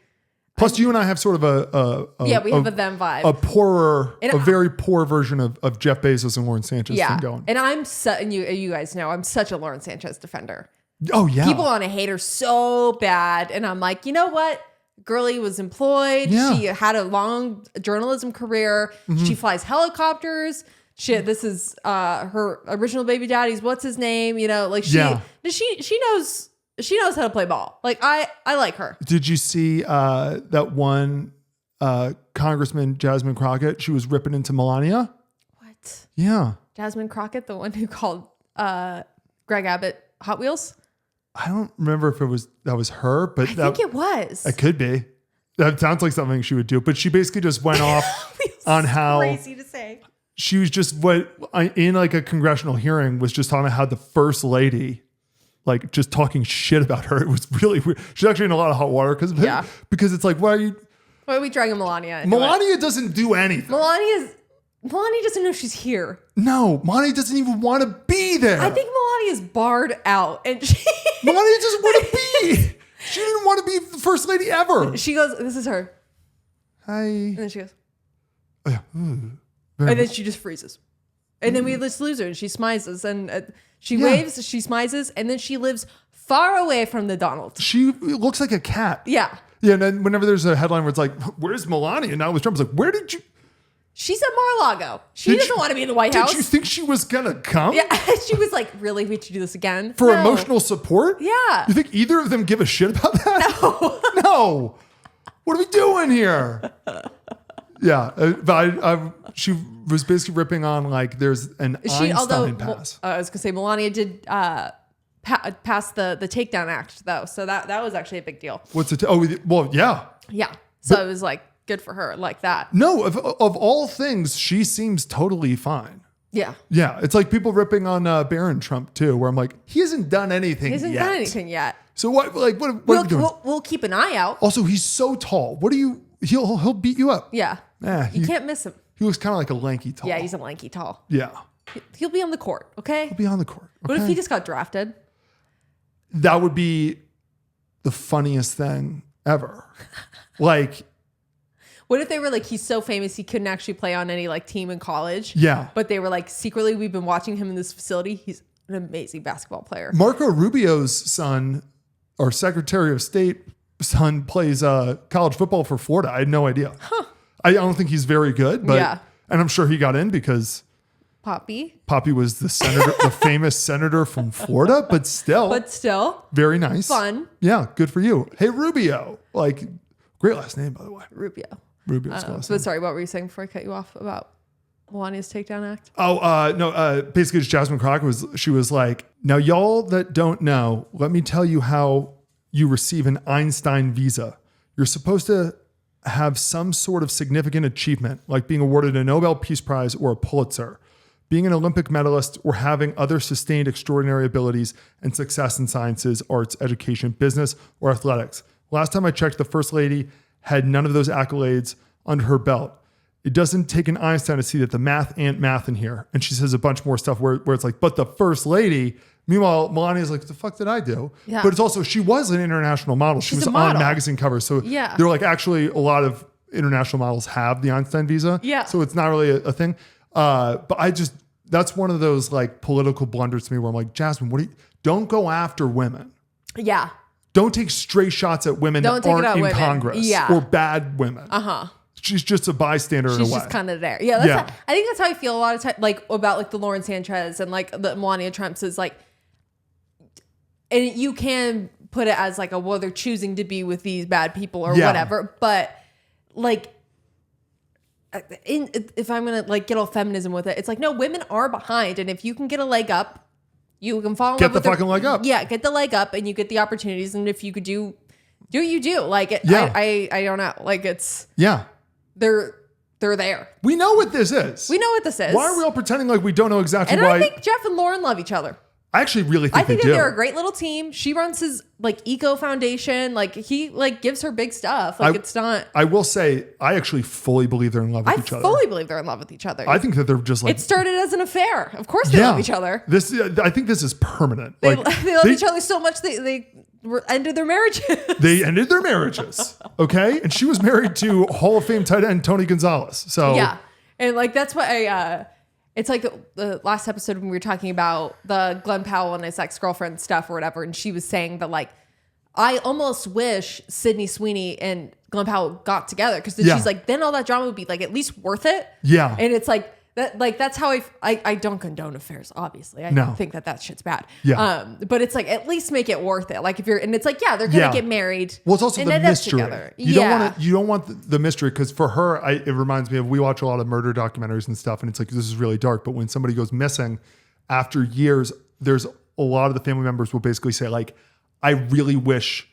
A: Plus, you and I have sort of
B: we have a them vibe.
A: A very poor version of Jeff Bezos and Lawrence Sanchez thing going.
B: And and you guys know, I'm such a Lawrence Sanchez defender.
A: Oh, yeah.
B: People want to hate her so bad. And I'm like, you know what? Girlie was employed. Yeah. She had a long journalism career. Mm-hmm. She flies helicopters. This is her original baby daddy's, what's his name? You know, like she knows how to play ball. Like I like her.
A: Did you see that one Congressman Jasmine Crockett? She was ripping into Melania.
B: What?
A: Yeah.
B: Jasmine Crockett, the one who called Greg Abbott Hot Wheels?
A: I don't remember if that was her, but
B: I think it was.
A: It could be. That sounds like something she would do. But she basically just went off on how
B: crazy to say.
A: She was just in like a congressional hearing was just talking about how the first lady, like just talking shit about her. It was really weird. She's actually in a lot of hot water because it's like, why are we
B: dragging Melania?
A: Melania doesn't do anything.
B: Melania doesn't know she's here.
A: No, Melania doesn't even want to be there.
B: I think Melania's barred out, and
A: Melania doesn't want to be. She didn't want to be the first lady ever.
B: She goes, "This is her."
A: Hi.
B: And then she goes,
A: "Oh yeah."
B: And then she just freezes, and then we just lose her, and she smizes, and she waves, she smizes, and then she lives far away from the Donald.
A: She looks like a cat.
B: Yeah.
A: Yeah, and then whenever there's a headline where it's like, "Where's Melania?" Now it was Trump. It's like, "Where did you?"
B: She's at Mar-a-Lago. She doesn't want to be in the White House.
A: Did you think she was gonna come?
B: Yeah, she was like, "Really? We should do this again
A: for emotional support?"
B: Yeah.
A: You think either of them give a shit about that? No. What are we doing here? Yeah, but she was basically ripping on like there's an Einstein pass.
B: I was gonna say Melania did pass the Takedown Act though, so that was actually a big deal.
A: What's it? Well, yeah.
B: Yeah. So it was like good for her, like that.
A: No, of all things, she seems totally fine.
B: Yeah.
A: Yeah, it's like people ripping on Barron Trump too, where I'm like, he hasn't done anything yet. So what? Like what are we doing?
B: We'll keep an eye out.
A: Also, he's so tall. What do you? He'll beat you up.
B: Yeah. You can't miss him.
A: He was kind of like a lanky tall.
B: Yeah, he's a lanky tall.
A: Yeah.
B: He'll be on the court, okay?
A: He'll be on the court. Okay?
B: What if he just got drafted?
A: That would be the funniest thing ever. Like,
B: what if they were like, he's so famous he couldn't actually play on any like team in college?
A: Yeah.
B: But they were like, secretly, we've been watching him in this facility. He's an amazing basketball player.
A: Marco Rubio's son, or Secretary of State son, plays college football for Florida. I had no idea.
B: Huh.
A: I don't think he's very good, but and I'm sure he got in because
B: Poppy
A: was the senator, the famous senator from Florida, but still very nice.
B: Fun.
A: Yeah. Good for you. Hey, Rubio, like great last name, by the way. Rubio's last name.
B: Sorry, what were you saying before I cut you off about Melania's Takedown Act?
A: Oh, no, basically just Jasmine Crockett she was like, Now, y'all that don't know, let me tell you how you receive an Einstein visa. You're supposed to have some sort of significant achievement, like being awarded a Nobel Peace Prize or a Pulitzer, being an Olympic medalist, or having other sustained extraordinary abilities and success in sciences, arts, education, business, or athletics. Last time I checked, the First Lady had none of those accolades under her belt. It doesn't take an Einstein to see that the math ain't math in here. And she says a bunch more stuff where it's like, but the First Lady. Meanwhile, Melania's like, what the fuck did I do? Yeah. But it's also, she was an international model. She was on magazine covers. So they're like, actually, a lot of international models have the Einstein visa.
B: Yeah.
A: So it's not really a thing. But that's one of those like political blunders to me where I'm like, Jasmine, don't go after women.
B: Yeah.
A: Don't take stray shots at women that aren't in Congress or bad women. She's just a bystander in a way.
B: She's just kind of there. Yeah. I think that's how I feel a lot of time, like about like the Lauren Sanchez and like the Melania Trumps is like, and you can put it as like well, they're choosing to be with these bad people or whatever. But like, if I'm going to like get all feminism with it, it's like, no, women are behind. And if you can get a leg up, you can fall in love with
A: fucking leg up.
B: Yeah. Get the leg up and you get the opportunities. And if you could do what you do. Like, I don't know. Like it's, they're there.
A: We know what this is. Why are we all pretending like we don't know exactly why?
B: And I think Jeff and Lauren love each other.
A: I actually really think they do.
B: They're a great little team. She runs his like eco foundation. Like he like gives her big stuff. Like it's not.
A: I will say, I actually fully believe they're in love with each other.
B: I fully believe they're in love with each other.
A: I think that they're just like.
B: It started as an affair. Of course they love each other.
A: I think this is permanent.
B: They love each other so much they ended their marriages.
A: They ended their marriages. Okay. And she was married to Hall of Fame tight end Tony Gonzalez. So.
B: Yeah. And like, that's why it's like the last episode when we were talking about the Glenn Powell and his ex-girlfriend stuff or whatever. And she was saying that like, I almost wish Sydney Sweeney and Glenn Powell got together. Cause then she's like, then all that drama would be like at least worth it.
A: Yeah.
B: And it's like, that's how I don't condone affairs, obviously. I think that shit's bad.
A: Yeah.
B: But it's like, at least make it worth it. Like if you're, and it's like, they're going to get married.
A: Well, it's also the mystery. You don't want the mystery. Cause for her, it reminds me of, we watch a lot of murder documentaries and stuff. And it's like, this is really dark. But when somebody goes missing after years, there's a lot of the family members will basically say like, I really wish,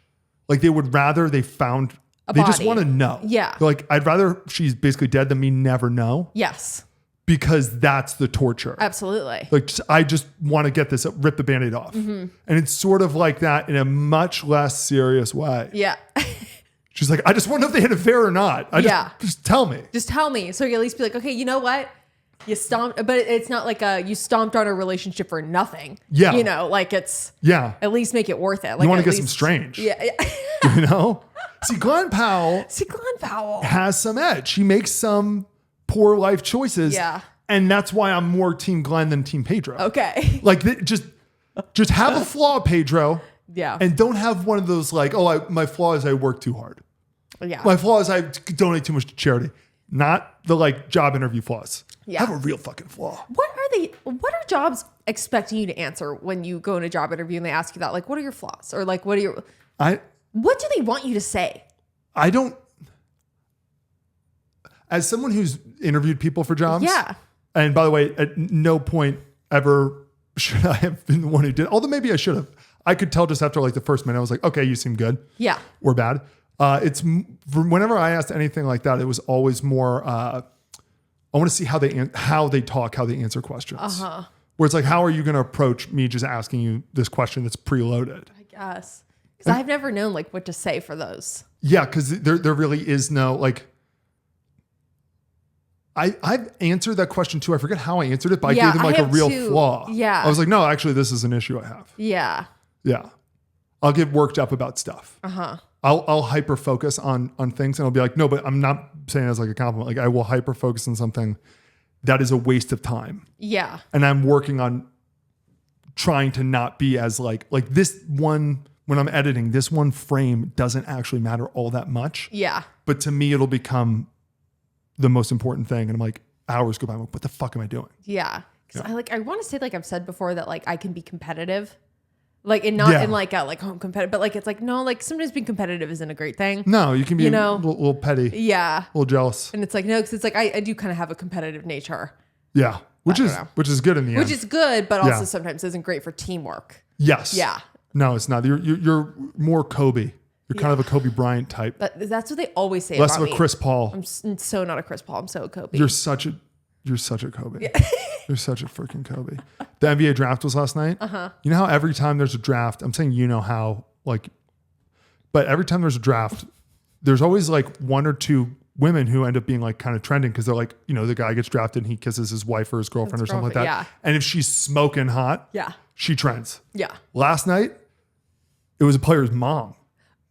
A: like they would rather they found, they just want to know.
B: Yeah.
A: They're like, I'd rather she's basically dead than me never know.
B: Yes.
A: Because that's the torture.
B: Absolutely.
A: Like, I just want to get this, rip the Band-Aid off. Mm-hmm. And it's sort of like that in a much less serious way.
B: Yeah.
A: She's like, I just want to know if they had an affair or not. Just tell me.
B: Just tell me. So you at least be like, okay, you know what? You stomped, but it's not like you stomped on a relationship for nothing.
A: Yeah.
B: You know, like it's,
A: at
B: least make it worth it. Like
A: you want to get some strange.
B: Yeah.
A: You know? See, Glenn Powell has some edge. He makes some poor life choices.
B: Yeah.
A: And that's why I'm more team Glenn than team Pedro.
B: Okay.
A: Like just have a flaw, Pedro.
B: Yeah.
A: And don't have one of those like, my flaw is I work too hard.
B: Yeah.
A: My flaw is I donate too much to charity. Not the like job interview flaws.
B: Yeah.
A: Have a real fucking flaw.
B: What are jobs expecting you to answer when you go in a job interview and they ask you that? Like, what are your flaws? Or like, what do they want you to say?
A: I don't. As someone who's interviewed people for jobs.
B: Yeah.
A: And by the way, at no point ever should I have been the one who did. Although maybe I should have. I could tell just after like the first minute, I was like, okay, you seem good.
B: Yeah.
A: Or bad. It's whenever I asked anything like that, it was always more, I want to see how they talk, how they answer questions.
B: Uh-huh.
A: Where it's like, how are you going to approach me just asking you this question that's preloaded?
B: I guess. Because I've never known like what to say for those.
A: Yeah. Cause there really is no like, I've answered that question too. I forget how I answered it, but I gave them like a real flaw.
B: Yeah.
A: I was like, no, actually this is an issue I have.
B: Yeah.
A: Yeah. I'll get worked up about stuff.
B: Uh-huh.
A: I'll hyper focus on things and I'll be like, no, but I'm not saying it as like a compliment. Like I will hyper focus on something that is a waste of time.
B: Yeah.
A: And I'm working on trying to not be as like this one, when I'm editing, this one frame doesn't actually matter all that much.
B: Yeah.
A: But to me, it'll become the most important thing. And I'm like, hours go by. I'm like, what the fuck am I doing?
B: Yeah. Cause I want to say like I've said before that like I can be competitive. Like and not in like a like home competitive, but like it's like no, like sometimes being competitive isn't a great thing.
A: No, you can be a little petty.
B: Yeah.
A: A little jealous.
B: And it's like no, because it's like I do kind of have a competitive nature.
A: Yeah. Which is good in the end.
B: Which is good, but also sometimes isn't great for teamwork.
A: Yes.
B: Yeah.
A: No, it's not. You're more Kobe. You're kind of a Kobe Bryant type.
B: That's what they always say
A: Less
B: about me.
A: of a Chris Paul.
B: I'm so not a Chris Paul. I'm so a Kobe.
A: You're such a Kobe. Yeah. You're such a freaking Kobe. The NBA draft was last night. You know how every time there's a draft, I'm saying you know how, like, but every time there's a draft, there's always like one or two women who end up being like kind of trending because they're like, you know, the guy gets drafted and he kisses his wife or his girlfriend or something like that.
B: Yeah.
A: And if she's smoking hot, she trends.
B: Yeah.
A: Last night, it was a player's mom.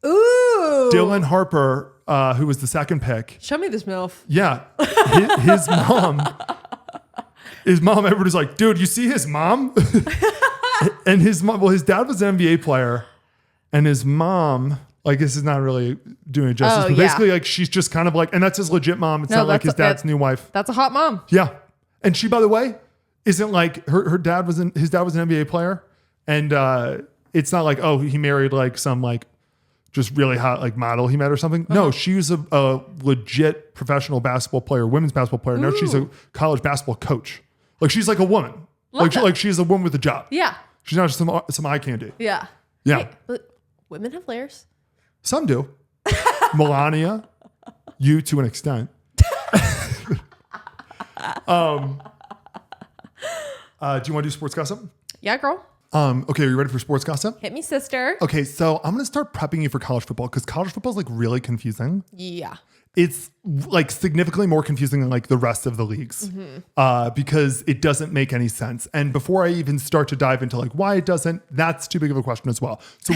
B: Ooh.
A: Dylan Harper, who was the second pick.
B: Show me this MILF.
A: Yeah. His mom. His mom, everybody's like, dude, you see his mom? And his mom, well, his dad was an NBA player. And his mom, like, this is not really doing it justice. But basically, like, she's just kind of like, and that's his legit mom. It's not like his dad's new wife.
B: That's a hot mom.
A: Yeah. And she, by the way, isn't like, his dad was an NBA player. And it's not like, oh, he married like some like just really hot like model he met or something. No, she was a legit professional basketball player, women's basketball player. Now she's a college basketball coach. Like, she's like a woman. She's a woman with a job.
B: Yeah.
A: She's not just some eye candy.
B: Yeah.
A: Yeah.
B: Hey, but women have layers.
A: Some do. Melania, you to an extent. Do you want to do sports gossip?
B: Yeah, girl.
A: Okay, are you ready for sports gossip?
B: Hit me, sister.
A: Okay, so I'm going to start prepping you for college football because college football is like really confusing.
B: Yeah.
A: It's like significantly more confusing than like the rest of the leagues because it doesn't make any sense. And before I even start to dive into like why it doesn't, that's too big of a question as well. So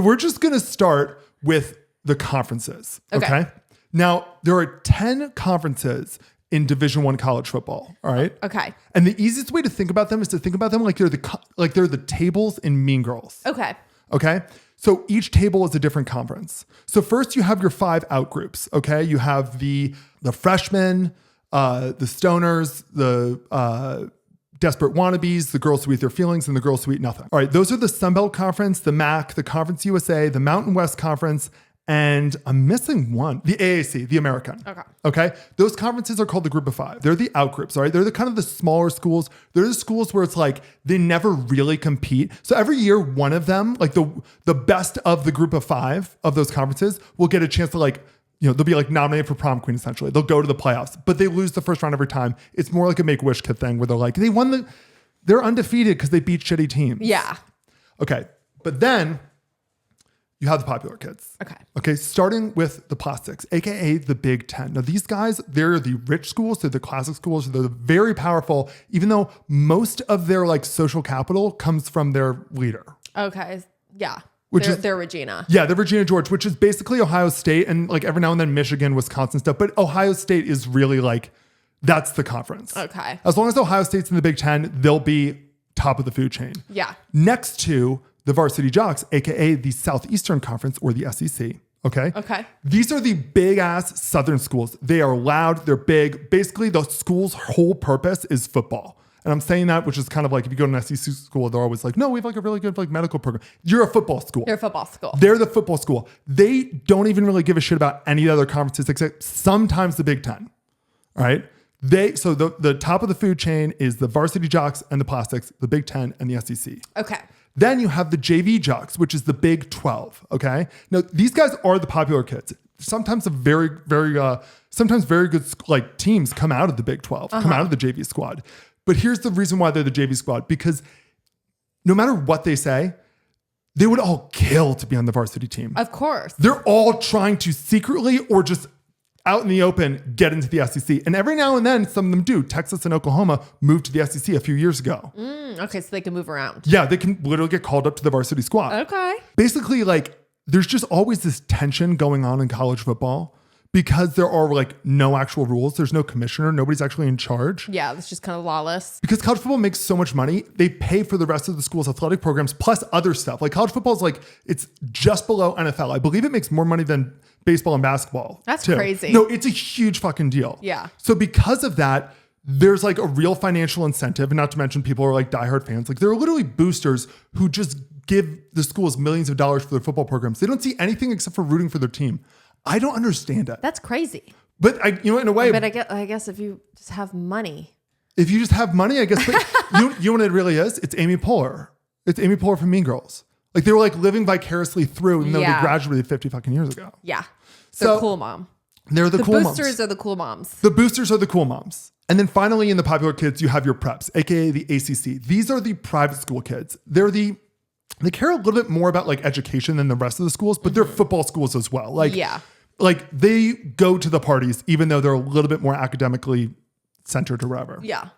A: we're just going to start with the conferences. Okay. Now there are 10 conferences in Division I college football. All right.
B: Okay.
A: And the easiest way to think about them is to think about them like they're the tables in Mean Girls.
B: Okay.
A: Okay. So each table is a different conference. So first you have your 5 out groups. Okay. You have the freshmen, the stoners, the desperate wannabes, the girls who eat their feelings, and the girls who eat nothing. All right. Those are the Sun Belt Conference, the MAC, the Conference USA, the Mountain West Conference, and I'm missing one, the AAC, the American. Okay. Those conferences are called the Group of 5. They're the out groups, all right? They're the kind of the smaller schools. They're the schools where it's like they never really compete. So every year, one of them, like the best of the Group of 5 of those conferences will get a chance to like, you know, they'll be like nominated for prom queen essentially. They'll go to the playoffs, but they lose the first round every time. It's more like a Make-A-Wish kid thing where they're like, they're undefeated because they beat shitty teams.
B: Yeah.
A: Okay. But then you have the popular kids. Okay. Starting with the plastics, AKA the Big Ten. Now these guys, they're the rich schools. They're the classic schools. They're very powerful, even though most of their like social capital comes from their leader.
B: Okay. Yeah. They're Regina.
A: Yeah. They're Regina George, which is basically Ohio State and like every now and then Michigan, Wisconsin stuff. But Ohio State is really like, that's the conference.
B: Okay.
A: As long as Ohio State's in the Big Ten, they'll be top of the food chain.
B: Yeah.
A: Next to the Varsity Jocks, AKA the Southeastern Conference or the SEC. Okay. These are the big ass Southern schools. They are loud. They're big. Basically, the school's whole purpose is football. And I'm saying that, which is kind of like if you go to an SEC school, they're always like, no, we have like a really good like medical program. You're a football school.
B: You're a football school.
A: They're the football school. They don't even really give a shit about any other conferences except sometimes the Big Ten. All right. So the top of the food chain is the Varsity Jocks and the Plastics, the Big Ten and the SEC.
B: Okay.
A: Then you have the JV Jocks, which is the Big 12. Okay. Now these guys are the popular kids. Sometimes very good like teams come out of the Big 12, come out of the JV squad. But here's the reason why they're the JV squad, because no matter what they say, they would all kill to be on the varsity team.
B: Of course.
A: They're all trying to secretly or just out in the open get into the SEC. And every now and then, some of them do. Texas and Oklahoma moved to the SEC a few years ago.
B: Okay, so they can move around.
A: Yeah, they can literally get called up to the varsity squad.
B: Okay.
A: Basically, like, there's just always this tension going on in college football because there are like no actual rules. There's no commissioner. Nobody's actually in charge.
B: Yeah, it's just kind of lawless.
A: Because college football makes so much money, they pay for the rest of the school's athletic programs plus other stuff. Like college football is like, it's just below NFL. I believe it makes more money than baseball and basketball.
B: That's
A: too.
B: crazy.
A: No, it's a huge fucking deal.
B: Yeah.
A: So because of that, there's like a real financial incentive, and not to mention people are like diehard fans. Like there are literally boosters who just give the schools millions of dollars for their football programs. They don't see anything except for rooting for their team. I don't understand it.
B: That's crazy.
A: But in a way.
B: But I guess if you just have money.
A: If you just have money, I guess. But you know what it really is? It's Amy Poehler. It's Amy Poehler from Mean Girls. Like they were like living vicariously through, even though they graduated 50 fucking years ago.
B: Yeah. They're cool mom.
A: They're the cool moms.
B: The boosters are the cool moms.
A: The boosters are the cool moms. And then finally in the popular kids, you have your preps, aka the ACC. These are the private school kids. They care a little bit more about like education than the rest of the schools, but they're football schools as well. Like they go to the parties, even though they're a little bit more academically centered or whatever.
B: Yeah.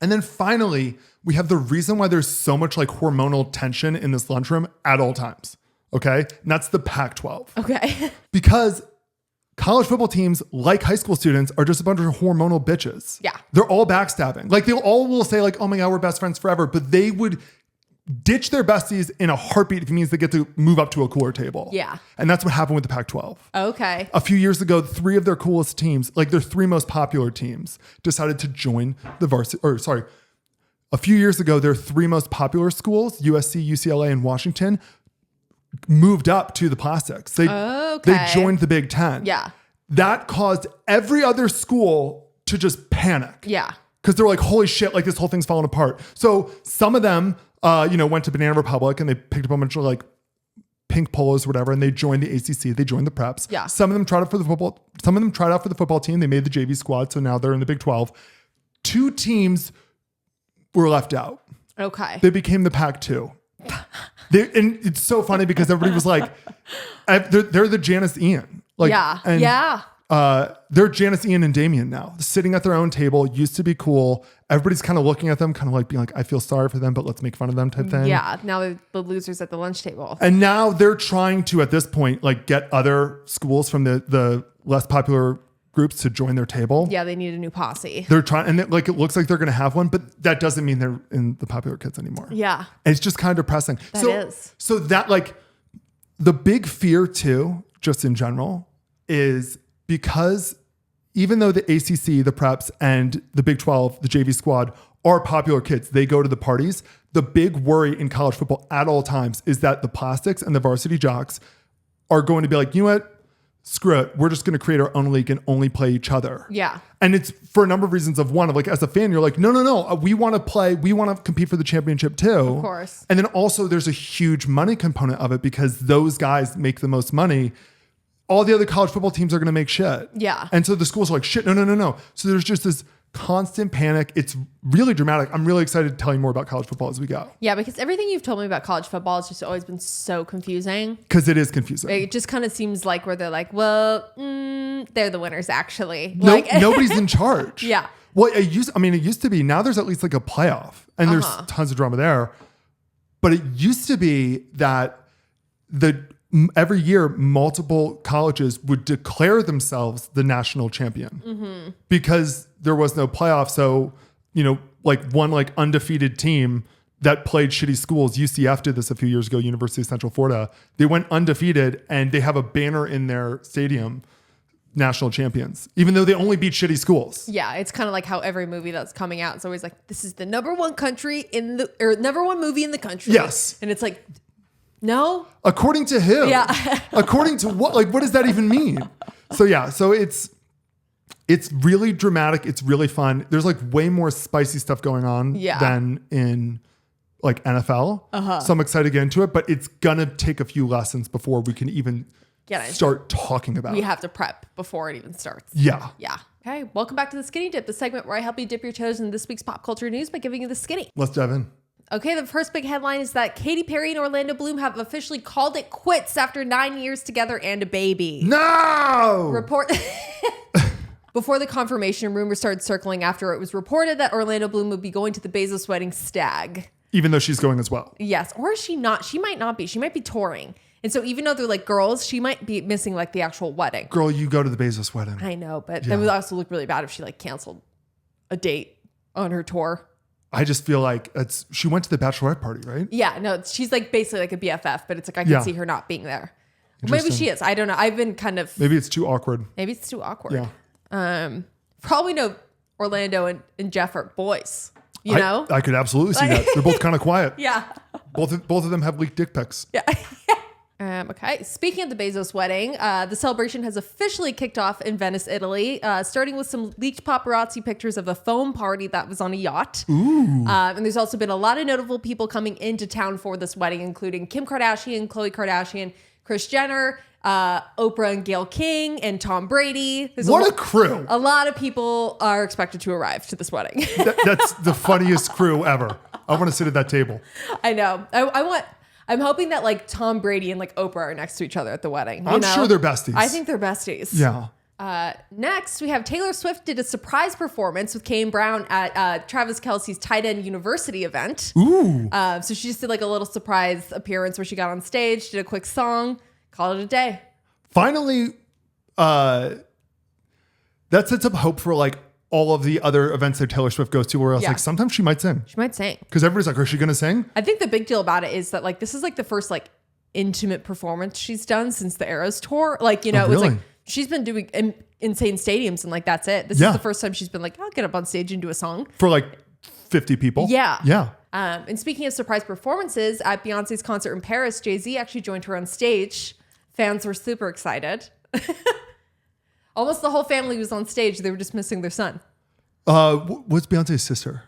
A: And then finally, we have the reason why there's so much like hormonal tension in this lunchroom at all times. Okay. And that's the Pac-12.
B: Okay.
A: Because college football teams, like high school students, are just a bunch of hormonal bitches.
B: Yeah.
A: They're all backstabbing. Like they all will say like, oh my God, we're best friends forever. But they would ditch their besties in a heartbeat if it means they get to move up to a cooler table.
B: Yeah.
A: And that's what happened with the Pac-12.
B: Okay.
A: A few years ago, 3 of their coolest teams, like their 3 most popular teams, decided to join the varsity, a few years ago, their 3 most popular schools, USC, UCLA, and Washington, moved up to the plastics. They joined the Big Ten.
B: Yeah.
A: That caused every other school to just panic.
B: Yeah.
A: Because they're like, holy shit, like this whole thing's falling apart. So some of them, went to Banana Republic and they picked up a bunch of like pink polos or whatever, and they joined the ACC. They joined the preps.
B: Yeah.
A: Some of them tried out for the football. Some of them tried out for the football team. They made the JV squad, so now they're in the Big 12. 2 teams were left out.
B: Okay.
A: They became the Pac-2. And it's so funny because everybody was like, they're the Janice Ian. Like, they're Janice Ian and Damien now, sitting at their own table. Used to be cool. Everybody's kind of looking at them, kind of like being like, I feel sorry for them, but let's make fun of them type thing.
B: Yeah. Now they're the losers at the lunch table.
A: And now they're trying to, at this point, like get other schools from the less popular groups to join their table.
B: Yeah, they need a new posse.
A: They're trying, and it looks like they're going to have one, but that doesn't mean they're in the popular kids anymore.
B: Yeah.
A: And it's just kind of depressing.
B: That is.
A: So that like the big fear too, just in general, is because even though the ACC, the preps, and the Big 12, the JV squad are popular kids, they go to the parties. The big worry in college football at all times is that the plastics and the varsity jocks are going to be like, you know what? Screw it. We're just going to create our own league and only play each other.
B: Yeah.
A: And it's for a number of reasons. Of one, of like as a fan, you're like, no. We want to play. We want to compete for the championship too.
B: Of course.
A: And then also there's a huge money component of it because those guys make the most money. All the other college football teams are going to make shit.
B: Yeah.
A: And so the schools are like, shit, no. So there's just this constant panic. It's really dramatic. I'm really excited to tell you more about college football as we go.
B: Yeah, because everything you've told me about college football has just always been so confusing.
A: Because it is confusing.
B: It just kind of seems like where they're like, well, they're the winners actually.
A: Nobody's in charge.
B: Yeah.
A: Well, it used to be. Now there's at least like a playoff, and there's tons of drama there. But it used to be that every year multiple colleges would declare themselves the national champion because there was no playoff. So, like one like undefeated team that played shitty schools, UCF did this a few years ago, University of Central Florida. They went undefeated and they have a banner in their stadium, national champions, even though they only beat shitty schools.
B: Yeah, it's kind of like how every movie that's coming out, it's always like, this is the number one number one movie in the country.
A: Yes.
B: And it's like, no.
A: According to who?
B: Yeah.
A: According to what? Like, what does that even mean? So it's really dramatic. It's really fun. There's like way more spicy stuff going on than in like NFL. So I'm excited to get into it, but it's gonna take a few lessons before we can even start talking about it.
B: We have to prep before it even starts.
A: Yeah.
B: Yeah. Okay. Welcome back to the Skinny Dip, the segment where I help you dip your toes in this week's pop culture news by giving you the skinny.
A: Let's dive in.
B: Okay, the first big headline is that Katy Perry and Orlando Bloom have officially called it quits after 9 years together and a baby.
A: No!
B: Before the confirmation, rumors started circling after it was reported that Orlando Bloom would be going to the Bezos wedding stag.
A: Even though she's going as well.
B: Yes, or is she not? She might not be. She might be touring. And so even though they're like girls, she might be missing like the actual wedding.
A: Girl, you go to the Bezos wedding.
B: I know, but it would also look really bad if she like canceled a date on her tour.
A: I just feel like she went to the bachelorette party, right?
B: Yeah, no, she's like basically like a BFF, but it's like I can see her not being there. Maybe she is. I don't know. I've been kind of...
A: Maybe it's too awkward.
B: Yeah. Probably no Orlando and Jeff are boys, you know?
A: I could absolutely see that. They're both kind of quiet.
B: Yeah.
A: Both of them have leaked dick pics.
B: Yeah. Okay. Speaking of the Bezos wedding, the celebration has officially kicked off in Venice, Italy, starting with some leaked paparazzi pictures of a foam party that was on a yacht.
A: Ooh.
B: And there's also been a lot of notable people coming into town for this wedding, including Kim Kardashian, Khloe Kardashian, Kris Jenner, Oprah and Gayle King, and Tom Brady.
A: What a crew.
B: A lot of people are expected to arrive to this wedding.
A: That's the funniest crew ever. I want to sit at that table.
B: I know. I'm hoping that like Tom Brady and like Oprah are next to each other at the wedding.
A: I'm sure they're besties.
B: I think they're besties.
A: Yeah.
B: Next, we have Taylor Swift did a surprise performance with Kane Brown at Travis Kelce's Tight End University event.
A: Ooh.
B: So she just did like a little surprise appearance where she got on stage, did a quick song, called it a day.
A: Finally, that sets up hope for like all of the other events that Taylor Swift goes to where else like sometimes she might sing.
B: She might sing.
A: Because everybody's like, is she going to sing?
B: I think the big deal about it is that like this is like the first like intimate performance she's done since the Eras tour. Like, you know, it was like she's been doing insane stadiums and like that's it. This is the first time she's been like, I'll get up on stage and do a song.
A: For like 50 people.
B: Yeah.
A: Yeah.
B: And speaking of surprise performances, at Beyonce's concert in Paris, Jay-Z actually joined her on stage. Fans were super excited. Almost the whole family was on stage. They were just missing their son.
A: What's Beyonce's sister?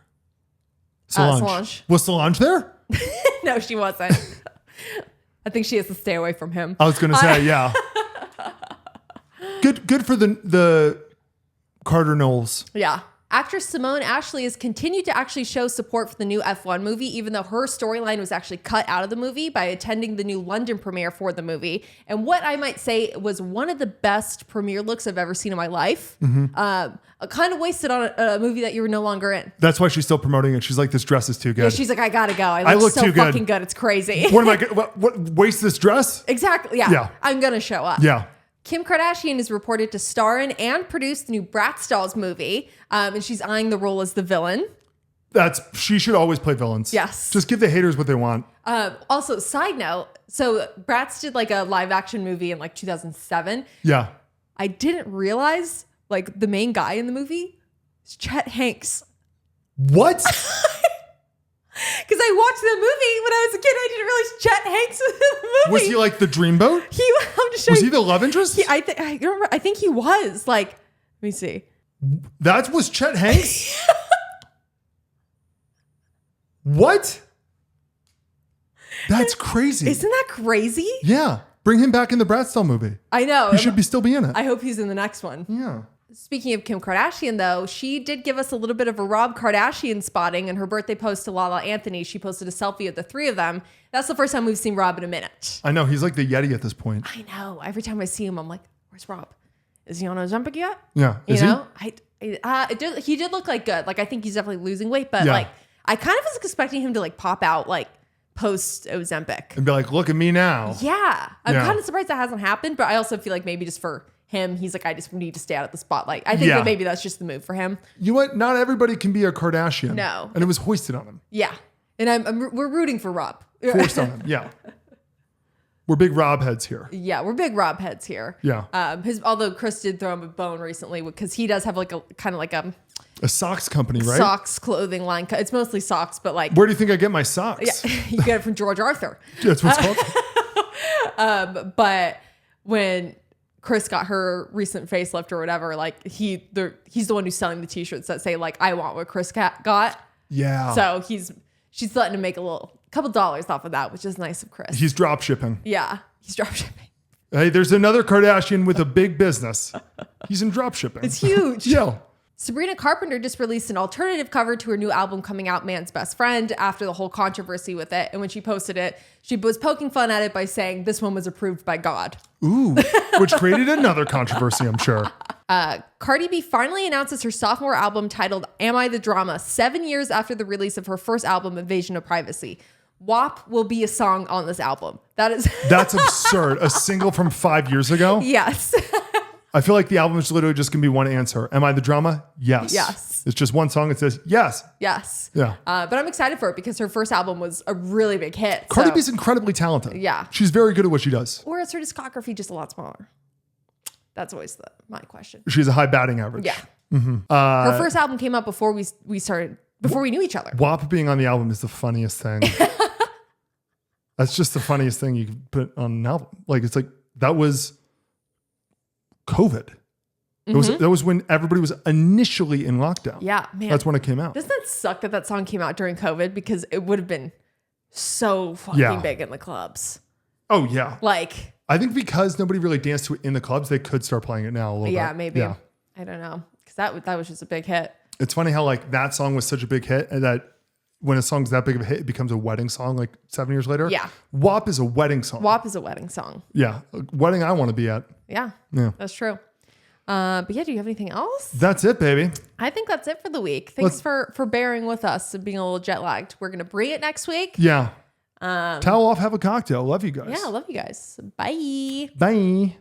B: Solange.
A: Was Solange there?
B: No, she wasn't. I think she has to stay away from him.
A: I was going to say, yeah. Good for the Carter Knowles.
B: Yeah. Actress Simone Ashley has continued to actually show support for the new F1 movie, even though her storyline was actually cut out of the movie by attending the new London premiere for the movie. And what I might say was one of the best premiere looks I've ever seen in my life. Kind of wasted on a movie that you were no longer in.
A: That's why she's still promoting it. She's like, this dress is too good.
B: Yeah, she's like, I gotta go. I look so fucking good. It's crazy.
A: What am I? What waste this dress?
B: Exactly. Yeah. I'm gonna show up.
A: Yeah.
B: Kim Kardashian is reported to star in and produce the new Bratz Dolls movie, and she's eyeing the role as the villain.
A: She should always play villains.
B: Yes.
A: Just give the haters what they want.
B: Also, side note, so Bratz did like a live action movie in like 2007.
A: Yeah.
B: I didn't realize like the main guy in the movie is Chet Hanks.
A: What?
B: Because I watched the movie when I was a kid. I didn't realize Chet Hanks was in the movie.
A: Was he like the dreamboat? Was he the love interest?
B: I think he was. Like, let me see.
A: That was Chet Hanks? What? That's crazy.
B: Isn't that crazy?
A: Yeah. Bring him back in the Bratz Doll movie.
B: I know.
A: He should still be in it.
B: I hope he's in the next one.
A: Yeah.
B: Speaking of Kim Kardashian, though, she did give us a little bit of a Rob Kardashian spotting in her birthday post to Lala Anthony. She posted a selfie of the three of them. That's the first time we've seen Rob in a minute.
A: I know. He's like the Yeti at this point.
B: I know. Every time I see him, I'm like, where's Rob? Is he on Ozempic yet?
A: Yeah.
B: Is he? He did look like good. Like, I think he's definitely losing weight, but like, I kind of was expecting him to like pop out like post Ozempic.
A: And be like, look at me now.
B: Yeah. I'm kind of surprised that hasn't happened, but I also feel like maybe just for him, he's like, I just need to stay out of the spotlight. I think that maybe that's just the move for him.
A: You know what? Not everybody can be a Kardashian.
B: No.
A: And it was hoisted on him.
B: Yeah. And we're rooting for Rob.
A: Forced on him. Yeah. We're big Rob heads here.
B: Yeah, we're big Rob heads here.
A: Yeah.
B: Although Chris did throw him a bone recently because he does have like a kind of like a
A: socks company, right?
B: Socks clothing line. It's mostly socks, but like,
A: where do you think I get my socks?
B: Yeah, you get it from George Arthur.
A: That's what it's called.
B: But when Chris got her recent facelift or whatever, like he's the one who's selling the t-shirts that say like, I want what Chris got.
A: Yeah.
B: So she's letting him make a couple dollars off of that, which is nice of Chris.
A: He's drop shipping.
B: Yeah. He's drop shipping.
A: Hey, there's another Kardashian with a big business. He's in drop shipping.
B: It's huge.
A: Yeah.
B: Sabrina Carpenter just released an alternative cover to her new album coming out, Man's Best Friend, after the whole controversy with it. And when she posted it, she was poking fun at it by saying this one was approved by God.
A: Ooh, which created another controversy, I'm sure.
B: Cardi B finally announces her sophomore album titled Am I the Drama 7 years after the release of her first album, Invasion of Privacy. WAP will be a song on this album. That's
A: absurd. A single from 5 years ago?
B: Yes.
A: I feel like the album is literally just going to be one answer. Am I the drama? Yes.
B: Yes.
A: It's just one song that says yes.
B: Yes.
A: Yeah.
B: But I'm excited for it because her first album was a really big hit.
A: Cardi B's incredibly talented.
B: Yeah.
A: She's very good at what she does.
B: Or is her discography just a lot smaller? That's always my question.
A: She's a high batting average.
B: Yeah. Mm-hmm. Her first album came out before we knew each other.
A: WAP being on the album is the funniest thing. That's just the funniest thing you could put on an album. Like, it's like, that was COVID. That was when everybody was initially in lockdown.
B: Yeah, man.
A: That's when it came out.
B: Doesn't that suck that song came out during COVID? Because it would have been so fucking big in the clubs.
A: Oh, yeah.
B: Like,
A: I think because nobody really danced to it in the clubs, they could start playing it now a little bit.
B: Yeah, maybe. Yeah. I don't know. Because that was just a big hit.
A: It's funny how like that song was such a big hit, and that when a song's that big of a hit, it becomes a wedding song like 7 years later.
B: Yeah.
A: WAP is a wedding song.
B: WAP is a wedding song.
A: Yeah. A wedding I want to be at.
B: Yeah.
A: Yeah.
B: That's true. But yeah, do you have anything else?
A: That's it, baby.
B: I think that's it for the week. Thanks for bearing with us and being a little jet lagged. We're going to bring it next week.
A: Yeah. Towel off, have a cocktail. Love you guys.
B: Yeah, I love you guys. Bye.
A: Bye.